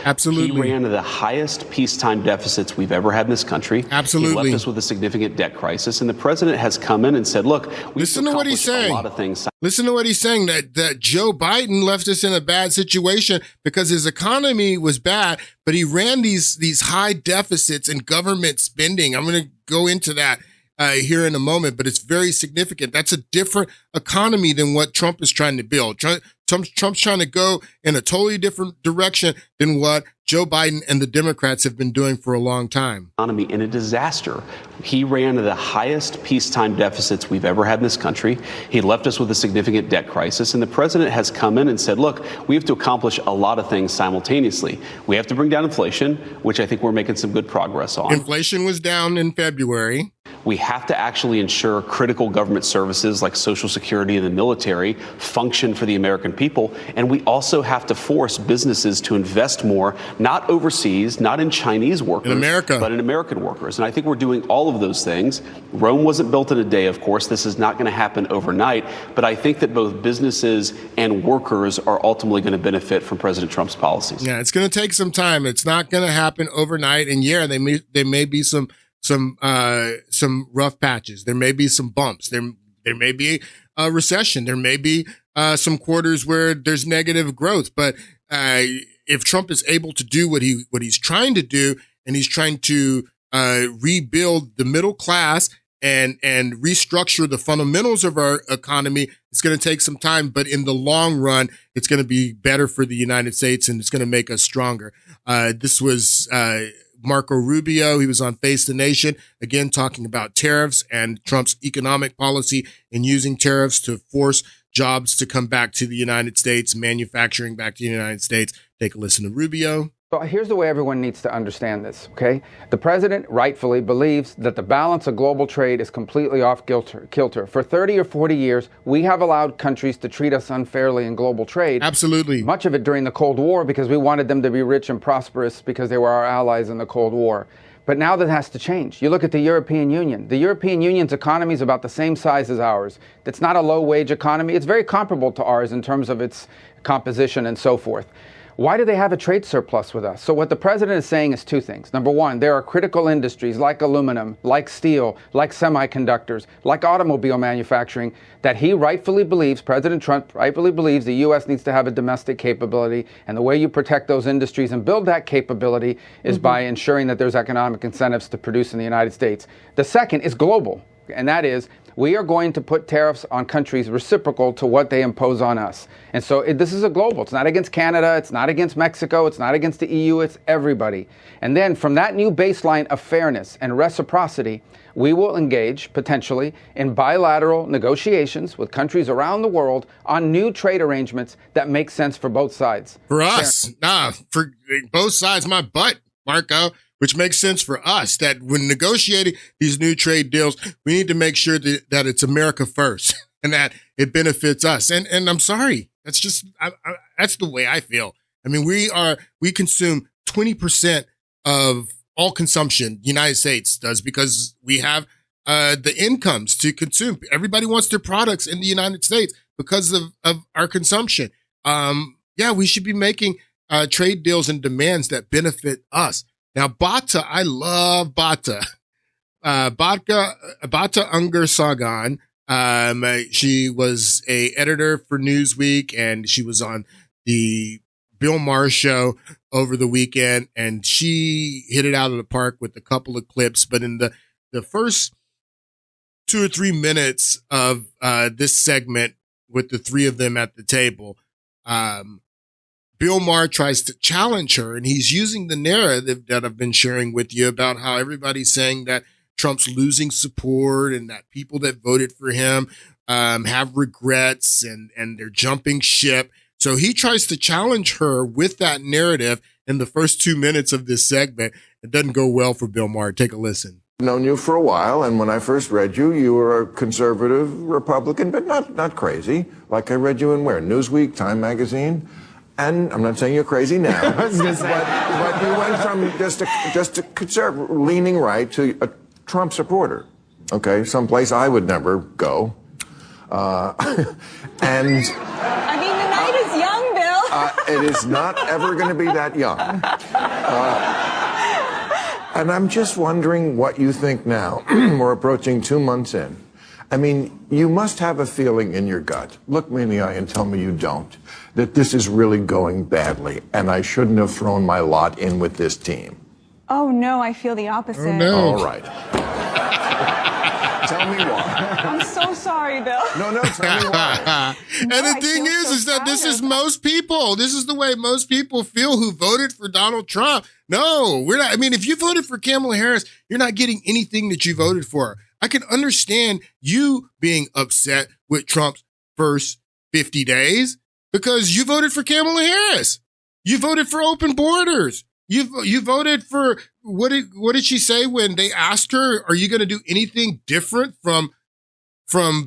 Absolutely. He ran to the highest peacetime deficits we've ever had in this country. Absolutely. He left us with a significant debt crisis. And the president has come in and said, look, listen to what he's saying. A lot of things. Listen to what he's saying, that Joe Biden left us in a bad situation because his economy was bad, but he ran these high deficits in government spending. I'm going to go into that here in a moment, but it's very significant. That's a different economy than what Trump is trying to build. Trump's trying to go in a totally different direction than what Joe Biden and the Democrats have been doing for a long time. Economy in a disaster. He ran to the highest peacetime deficits we've ever had in this country. He left us with a significant debt crisis. And the president has come in and said, look, we have to accomplish a lot of things simultaneously. We have to bring down inflation, which I think we're making some good progress on. Inflation was down in February. We have to actually ensure critical government services like Social Security and the military function for the American people. And we also have to force businesses to invest more, not overseas, not in Chinese workers, in America, but in American workers. And I think we're doing all of those things. Rome wasn't built in a day, of course. This is not going to happen overnight. But I think that both businesses and workers are ultimately going to benefit from President Trump's policies. Yeah, it's going to take some time. It's not going to happen overnight. And yeah, there may be some rough patches. There may be some bumps. There may be a recession. There may be some quarters where there's negative growth. But if Trump is able to do what he's trying to do, and he's trying to rebuild the middle class and restructure the fundamentals of our economy, it's going to take some time. But in the long run, it's going to be better for the United States, and it's going to make us stronger. This was Marco Rubio. He was on Face the Nation, again, talking about tariffs and Trump's economic policy and using tariffs to force jobs to come back to the United States, manufacturing back to the United States. Take a listen to Rubio. So here's the way everyone needs to understand this, okay? The president rightfully believes that the balance of global trade is completely off kilter. For 30 or 40 years, we have allowed countries to treat us unfairly in global trade. Absolutely. Much of it during the Cold War because we wanted them to be rich and prosperous because they were our allies in the Cold War. But now that has to change. You look at the European Union. The European Union's economy is about the same size as ours. It's not a low-wage economy. It's very comparable to ours in terms of its composition and so forth. Why do they have a trade surplus with us? So what the president is saying is two things. Number one, there are critical industries like aluminum, like steel, like semiconductors, like automobile manufacturing that he rightfully believes, President Trump rightfully believes the U.S. needs to have a domestic capability. And the way you protect those industries and build that capability is by ensuring that there's economic incentives to produce in the United States. The second is global, and that is we are going to put tariffs on countries reciprocal to what they impose on us. And so this is a global. It's not against Canada. It's not against Mexico. It's not against the EU. It's everybody. And then from that new baseline of fairness and reciprocity, we will engage potentially in bilateral negotiations with countries around the world on new trade arrangements that make sense for both sides. For us, for both sides, my butt, Marco. Which makes sense for us, that when negotiating these new trade deals, we need to make sure that it's America first and that it benefits us. And I'm sorry, that's just, that's the way I feel. I mean, we consume 20% of all consumption, the United States does, because we have the incomes to consume. Everybody wants their products in the United States because of our consumption. Yeah, we should be making trade deals and demands that benefit us. Now, Bata, I love Bata. Bata Ungar Sagan. She was a editor for Newsweek, and she was on the Bill Maher show over the weekend, and she hit it out of the park with a couple of clips. But in the first 2 or 3 minutes of this segment with the three of them at the table, Bill Maher tries to challenge her, and he's using the narrative that I've been sharing with you about how everybody's saying that Trump's losing support and that people that voted for him have regrets and they're jumping ship. So he tries to challenge her with that narrative in the first 2 minutes of this segment. It doesn't go well for Bill Maher. Take a listen. I've known you for a while, and when I first read you, you were a conservative Republican, but not crazy. Like I read you in where? Newsweek, Time Magazine? And I'm not saying you're crazy now, but you went from just a conservative, leaning right to a Trump supporter. Okay, someplace I would never go. And I mean, the night is young, Bill. It is not ever going to be that young. And I'm just wondering what you think now. We're approaching 2 months in. I mean, you must have a feeling in your gut. Look me in the eye and tell me you don't. That this is really going badly, and I shouldn't have thrown my lot in with this team. Oh, no, I feel the opposite. Oh, no. All right. Tell me why. I'm so sorry, Bill. No, tell me why. And the thing is that this is most people. This is the way most people feel who voted for Donald Trump. No, we're not. I mean, if you voted for Kamala Harris, you're not getting anything that you voted for. I can understand you being upset with Trump's first 50 days because you voted for Kamala Harris. You voted for open borders. You voted for, what did she say when they asked her, are you going to do anything different from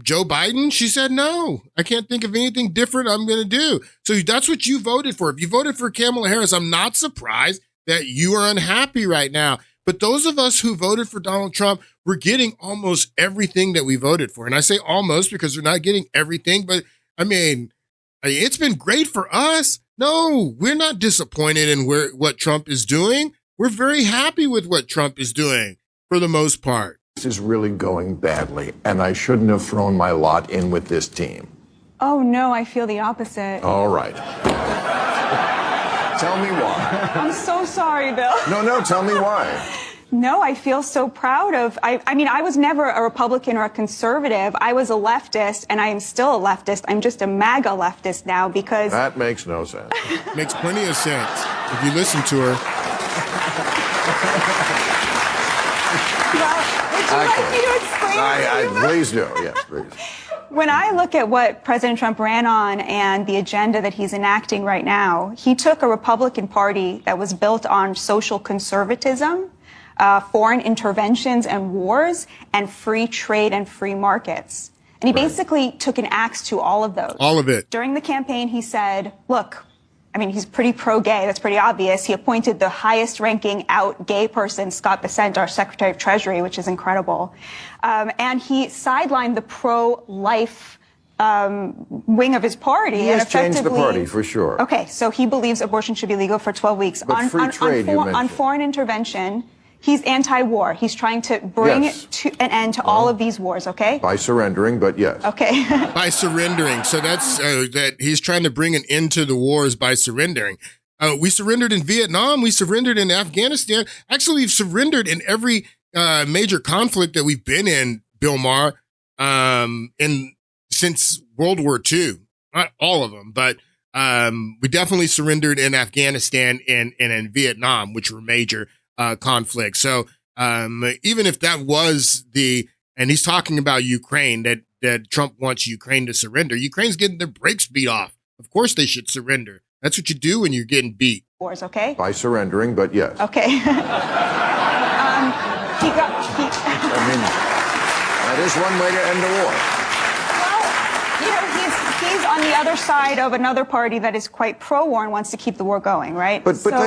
Joe Biden? She said, no, I can't think of anything different I'm going to do. So that's what you voted for. If you voted for Kamala Harris, I'm not surprised that you are unhappy right now. But those of us who voted for Donald Trump, we're getting almost everything that we voted for. And I say almost because we're not getting everything. But I mean, it's been great for us. No, we're not disappointed in what Trump is doing. We're very happy with what Trump is doing for the most part. This is really going badly, and I shouldn't have thrown my lot in with this team. Oh, no, I feel the opposite. All right. Tell me why. I'm so sorry, Bill. No, tell me why. No, I feel so proud of, I mean, I was never a Republican or a conservative. I was a leftist, and I am still a leftist. I'm just a MAGA leftist now because... That makes no sense. Makes plenty of sense if you listen to her. Well, would you like me to explain it to you? Please do, yes, please. When I look at what President Trump ran on and the agenda that he's enacting right now, he took a Republican Party that was built on social conservatism, foreign interventions and wars, and free trade and free markets. And he basically took an axe to all of those. All of it. During the campaign, he said, look, I mean, he's pretty pro-gay. That's pretty obvious. He appointed the highest-ranking out gay person, Scott Bessent, our Secretary of Treasury, which is incredible. And he sidelined the pro-life wing of his party. He has changed the party, for sure. Okay, so he believes abortion should be legal for 12 weeks. But free trade, you mentioned. On foreign intervention, he's anti-war. He's trying to bring to an end to all of these wars, okay? By surrendering, but yes. Okay. By surrendering. So that's that he's trying to bring an end to the wars by surrendering. We surrendered in Vietnam. We surrendered in Afghanistan. Actually, we've surrendered in every major conflict that we've been in, Bill Maher, since World War II. Not all of them, but we definitely surrendered in Afghanistan and in Vietnam, which were major conflicts. So even if that was and he's talking about Ukraine, that Trump wants Ukraine to surrender. Ukraine's getting their brakes beat off. Of course they should surrender. That's what you do when you're getting beat. Wars, okay? By surrendering, but yes. Okay. I mean, that is one way to end the war. He's on the other side of another party that is quite pro-war and wants to keep the war going, right? But let me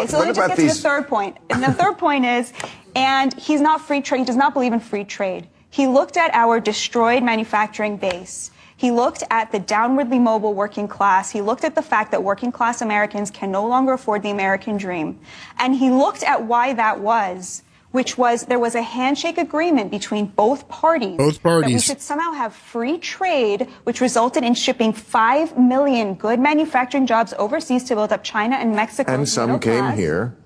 just get to the third point. And the third point is, and he's not free trade. He does not believe in free trade. He looked at our destroyed manufacturing base. He looked at the downwardly mobile working class. He looked at the fact that working class Americans can no longer afford the American dream. And he looked at why that was, which was there was a handshake agreement between both parties. Both parties. That we should somehow have free trade, which resulted in shipping 5 million good manufacturing jobs overseas to build up China and Mexico. And some came here.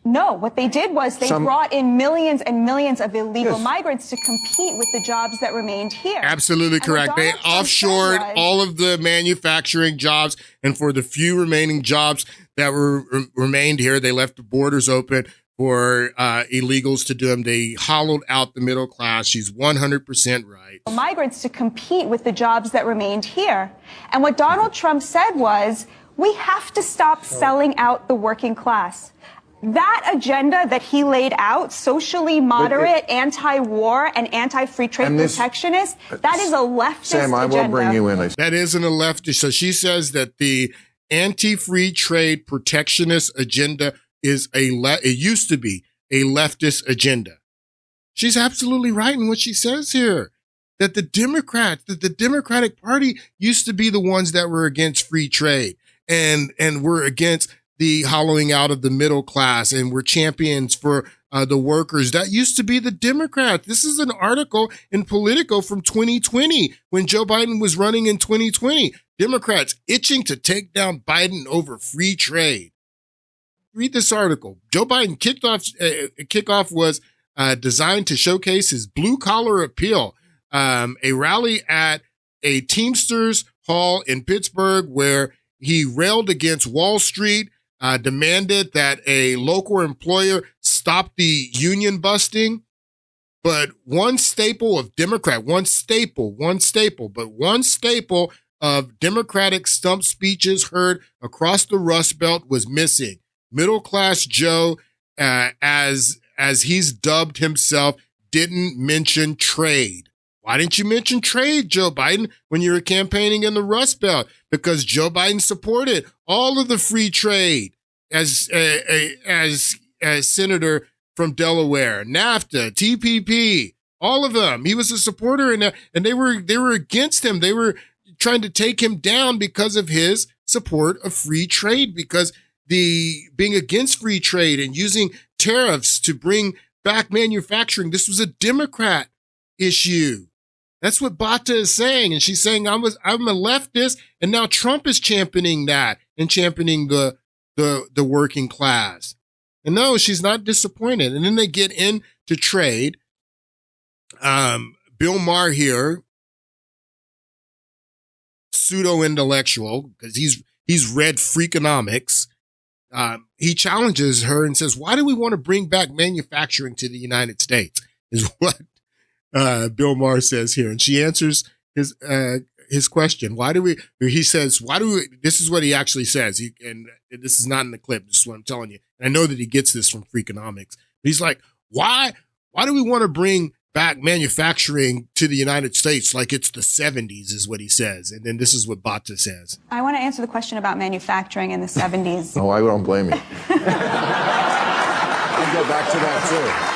No, what they did was they brought in millions and millions of illegal migrants to compete with the jobs that remained here. Absolutely correct. They offshored all of the manufacturing jobs, and for the few remaining jobs that remained here, they left the borders open for illegals to do them. They hollowed out the middle class. She's 100% right. Migrants to compete with the jobs that remained here. And what Donald Trump said was, we have to stop selling out the working class. That agenda that he laid out, socially moderate, anti-war, and anti-free trade protectionist, that is a leftist Sam, I will bring you in. That isn't a leftist. So she says that the anti-free trade protectionist agenda is it used to be a leftist agenda. She's absolutely right in what she says here. That the Democratic Party used to be the ones that were against free trade and were against the hollowing out of the middle class and were champions for the workers. That used to be the Democrats. This is an article in Politico from 2020 when Joe Biden was running in 2020. Democrats itching to take down Biden over free trade. Read this article. Joe Biden kickoff was designed to showcase his blue collar appeal. A rally at a Teamsters Hall in Pittsburgh where he railed against Wall Street, demanded that a local employer stop the union busting. But one staple of Democratic stump speeches heard across the Rust Belt was missing. Middle class Joe, as he's dubbed himself, didn't mention trade. Why didn't you mention trade, Joe Biden, when you were campaigning in the Rust Belt? Because Joe Biden supported all of the free trade as senator from Delaware, NAFTA, TPP, all of them. He was a supporter, and they were against him. They were trying to take him down because of his support of free trade, because being against free trade and using tariffs to bring back manufacturing, this was a Democrat issue. That's what Bata is saying. And she's saying, I'm a leftist, and now Trump is championing that and championing the working class. And no, she's not disappointed. And then they get into trade. Bill Maher here, pseudo-intellectual, because he's read Freakonomics. He challenges her and says, why do we want to bring back manufacturing to the United States? Is what Bill Maher says here. And she answers his question. This is what he actually says. And this is not in the clip. This is what I'm telling you. And I know that he gets this from Freakonomics. He's like, why do we want to bring back manufacturing to the United States like it's the 70s is what he says. And then this is what Bata says. I want to answer the question about manufacturing in the 70s. Oh, I don't blame you. I'll go back to that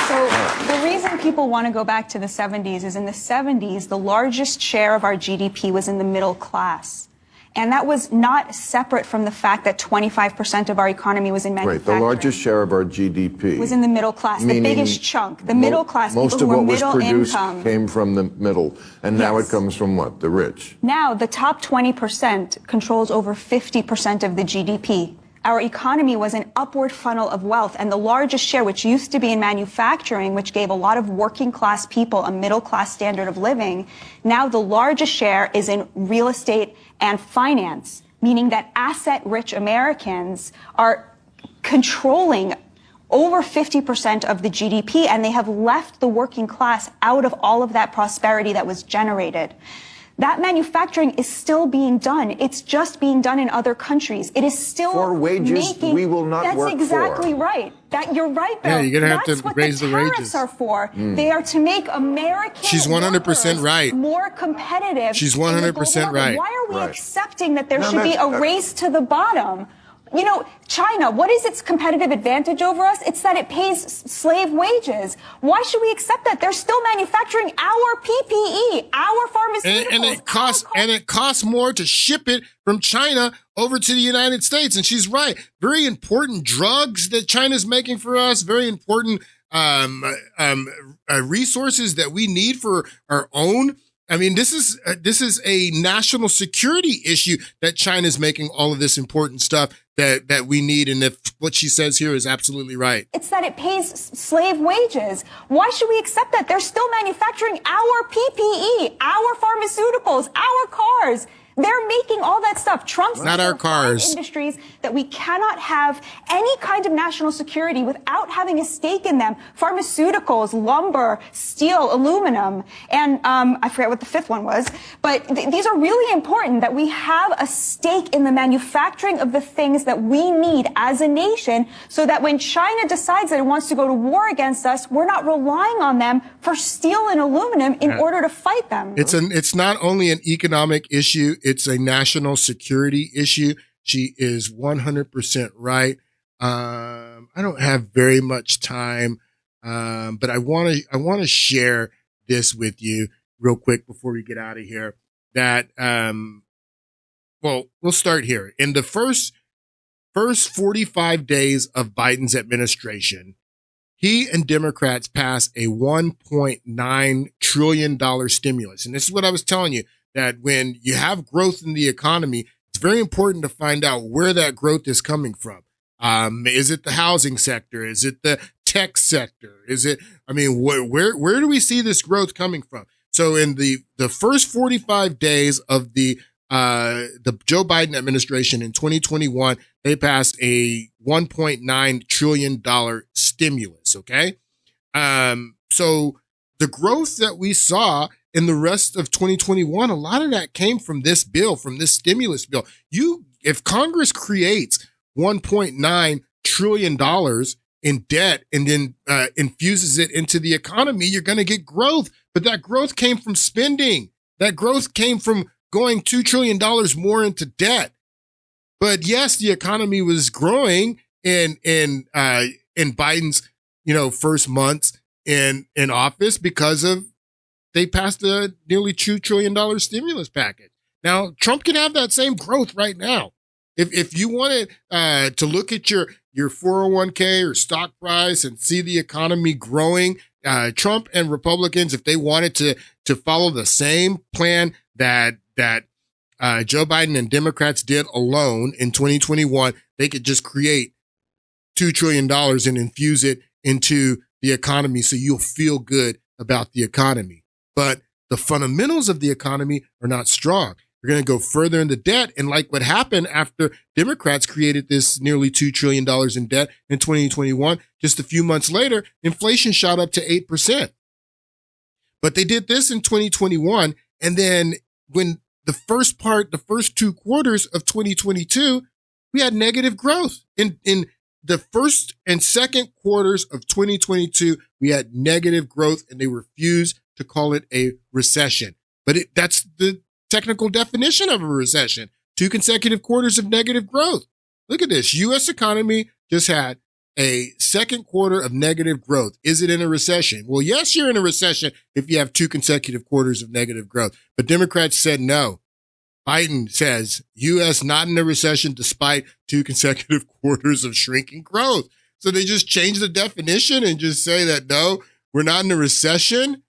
So the reason people want to go back to the 70s is in the 70s, the largest share of our GDP was in the middle class. And that was not separate from the fact that 25% of our economy was in manufacturing. Right, the largest share of our GDP was in the middle class, the biggest chunk, the middle class, most people of who were what was middle produced income. came from the middle, and now Yes. it comes from what? The rich. Now, the top 20% controls over 50% of the GDP. Our economy was an upward funnel of wealth, and the largest share, which used to be in manufacturing, which gave a lot of working class people a middle class standard of living, now the largest share is in real estate and finance, meaning that asset-rich Americans are controlling over 50% of the GDP, and they have left the working class out of all of that prosperity that was generated. That manufacturing is still being done. It's just being done in other countries. It is still For wages we will not work for. That's exactly right. You're right, Bill. Yeah, you're gonna have That's to what raise the the tariffs wages. are for. Mm. They are to make American She's 100% workers right. more competitive. She's in the 100% global market. right. Why are we Right. accepting that there No, should be a that- race to the bottom? You know, China, what is its competitive advantage over us? It's that it pays slave wages. Why should we accept that? They're still manufacturing our PPE, our pharmaceuticals. And it costs more to ship it from China over to the United States. And she's right. Very important drugs that China's making for us. Very important resources that we need for our own. I mean, this is a national security issue that China's making all of this important stuff that we need. And if what she says here is absolutely right. It's that it pays slave wages. Why should we accept that? They're still manufacturing our PPE, our pharmaceuticals, our cars. They're making all that stuff. Trump's Not our cars. industries that we cannot have any kind of national security without having a stake in them. Pharmaceuticals, lumber, steel, aluminum, and I forget what the fifth one was. But these are really important that we have a stake in the manufacturing of the things that we need as a nation, so that when China decides that it wants to go to war against us, we're not relying on them for steel and aluminum in order to fight them. It's not only an economic issue, it's a national security issue. She is 100% right. I don't have very much time, but I want to share this with you real quick before we get out of here. That well, we'll start here. In the first 45 days of Biden's administration, he and Democrats passed a $1.9 trillion stimulus. And this is what I was telling you, that when you have growth in the economy, it's very important to find out where that growth is coming from. Is it the housing sector? Is it the tech sector? Is it, I mean, where do we see this growth coming from? So in the first 45 days of the Joe Biden administration in 2021, they passed a $1.9 trillion stimulus. Okay. So the growth that we saw in the rest of 2021, a lot of that came from this bill, from this stimulus bill. If Congress creates $1.9 trillion in debt and then infuses it into the economy, you're going to get growth. But that growth came from spending. That growth came from going $2 trillion more into debt. But yes, the economy was growing in Biden's, first months in office because of they passed a nearly $2 trillion stimulus package. Now, Trump can have that same growth right now. If you wanted to look at your 401k or stock price and see the economy growing, Trump and Republicans, if they wanted to follow the same plan that Joe Biden and Democrats did alone in 2021, they could just create $2 trillion and infuse it into the economy so you'll feel good about the economy. But the fundamentals of the economy are not strong. We're going to go further into debt. And like what happened after Democrats created this nearly $2 trillion in debt in 2021, just a few months later, inflation shot up to 8%. But they did this in 2021. And then when the first 2 quarters of 2022, we had negative growth. In the first and second quarters of 2022, we had negative growth, and they refused to call it a recession. But that's the technical definition of a recession. 2 consecutive quarters of negative growth. Look at this. U.S. economy just had a second quarter of negative growth. Is it in a recession? Well, yes, you're in a recession if you have 2 consecutive quarters of negative growth. But Democrats said no. Biden says U.S. not in a recession despite 2 consecutive quarters of shrinking growth. So they just change the definition and just say that, no, we're not in a recession.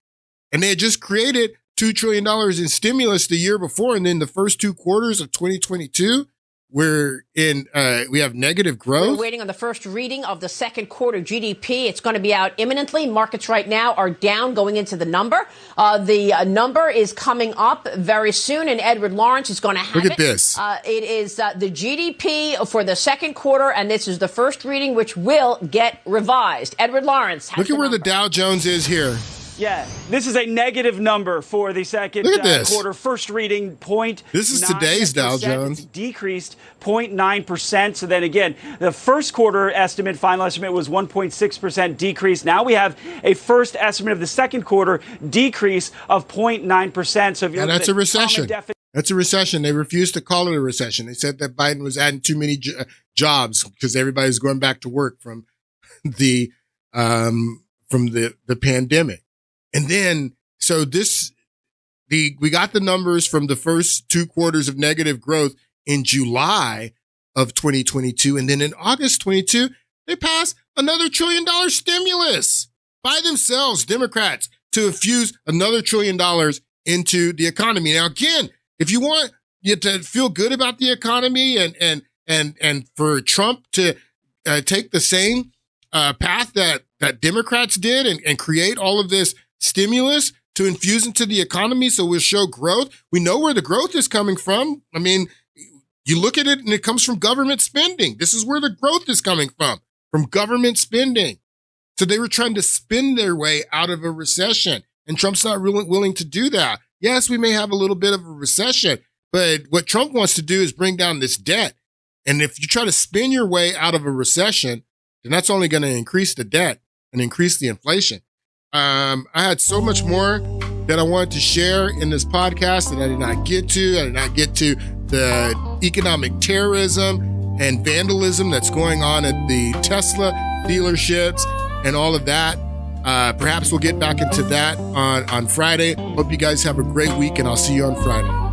And they had just created $2 trillion in stimulus the year before. And then the first 2 quarters of 2022, we have negative growth. We're waiting on the first reading of the second quarter GDP. It's going to be out imminently. Markets right now are down going into the number. The number is coming up very soon, and Edward Lawrence is going to have it. Look at this. It is the GDP for the second quarter, and this is the first reading, which will get revised. Edward Lawrence has Look at where the Dow Jones is here. Yeah, this is a negative number for the second quarter. First reading, This is today's Dow Jones. It's decreased 0.9%. So then again, the first quarter estimate, final estimate was 1.6% decrease. Now we have a first estimate of the second quarter decrease of 0.9%. So if you're that's a recession. That's a recession. They refused to call it a recession. They said that Biden was adding too many jobs because everybody's going back to work from the pandemic. And then, we got the numbers from the first 2 quarters of negative growth in July of 2022. And then in August 22, they passed another $1 trillion stimulus by themselves, Democrats, to infuse another $1 trillion into the economy. Now, again, if you want to feel good about the economy and for Trump to take the same path that Democrats did and create all of this stimulus to infuse into the economy so we'll show growth. We know where the growth is coming from. I mean, you look at it and it comes from government spending. This is where the growth is coming from government spending. So they were trying to spend their way out of a recession, and Trump's not really willing to do that. Yes, we may have a little bit of a recession, but what Trump wants to do is bring down this debt. And if you try to spin your way out of a recession, then that's only going to increase the debt and increase the inflation. I had so much more that I wanted to share in this podcast that I did not get to. I did not get to the economic terrorism and vandalism that's going on at the Tesla dealerships and all of that. Perhaps we'll get back into that on Friday. Hope you guys have a great week, and I'll see you on Friday.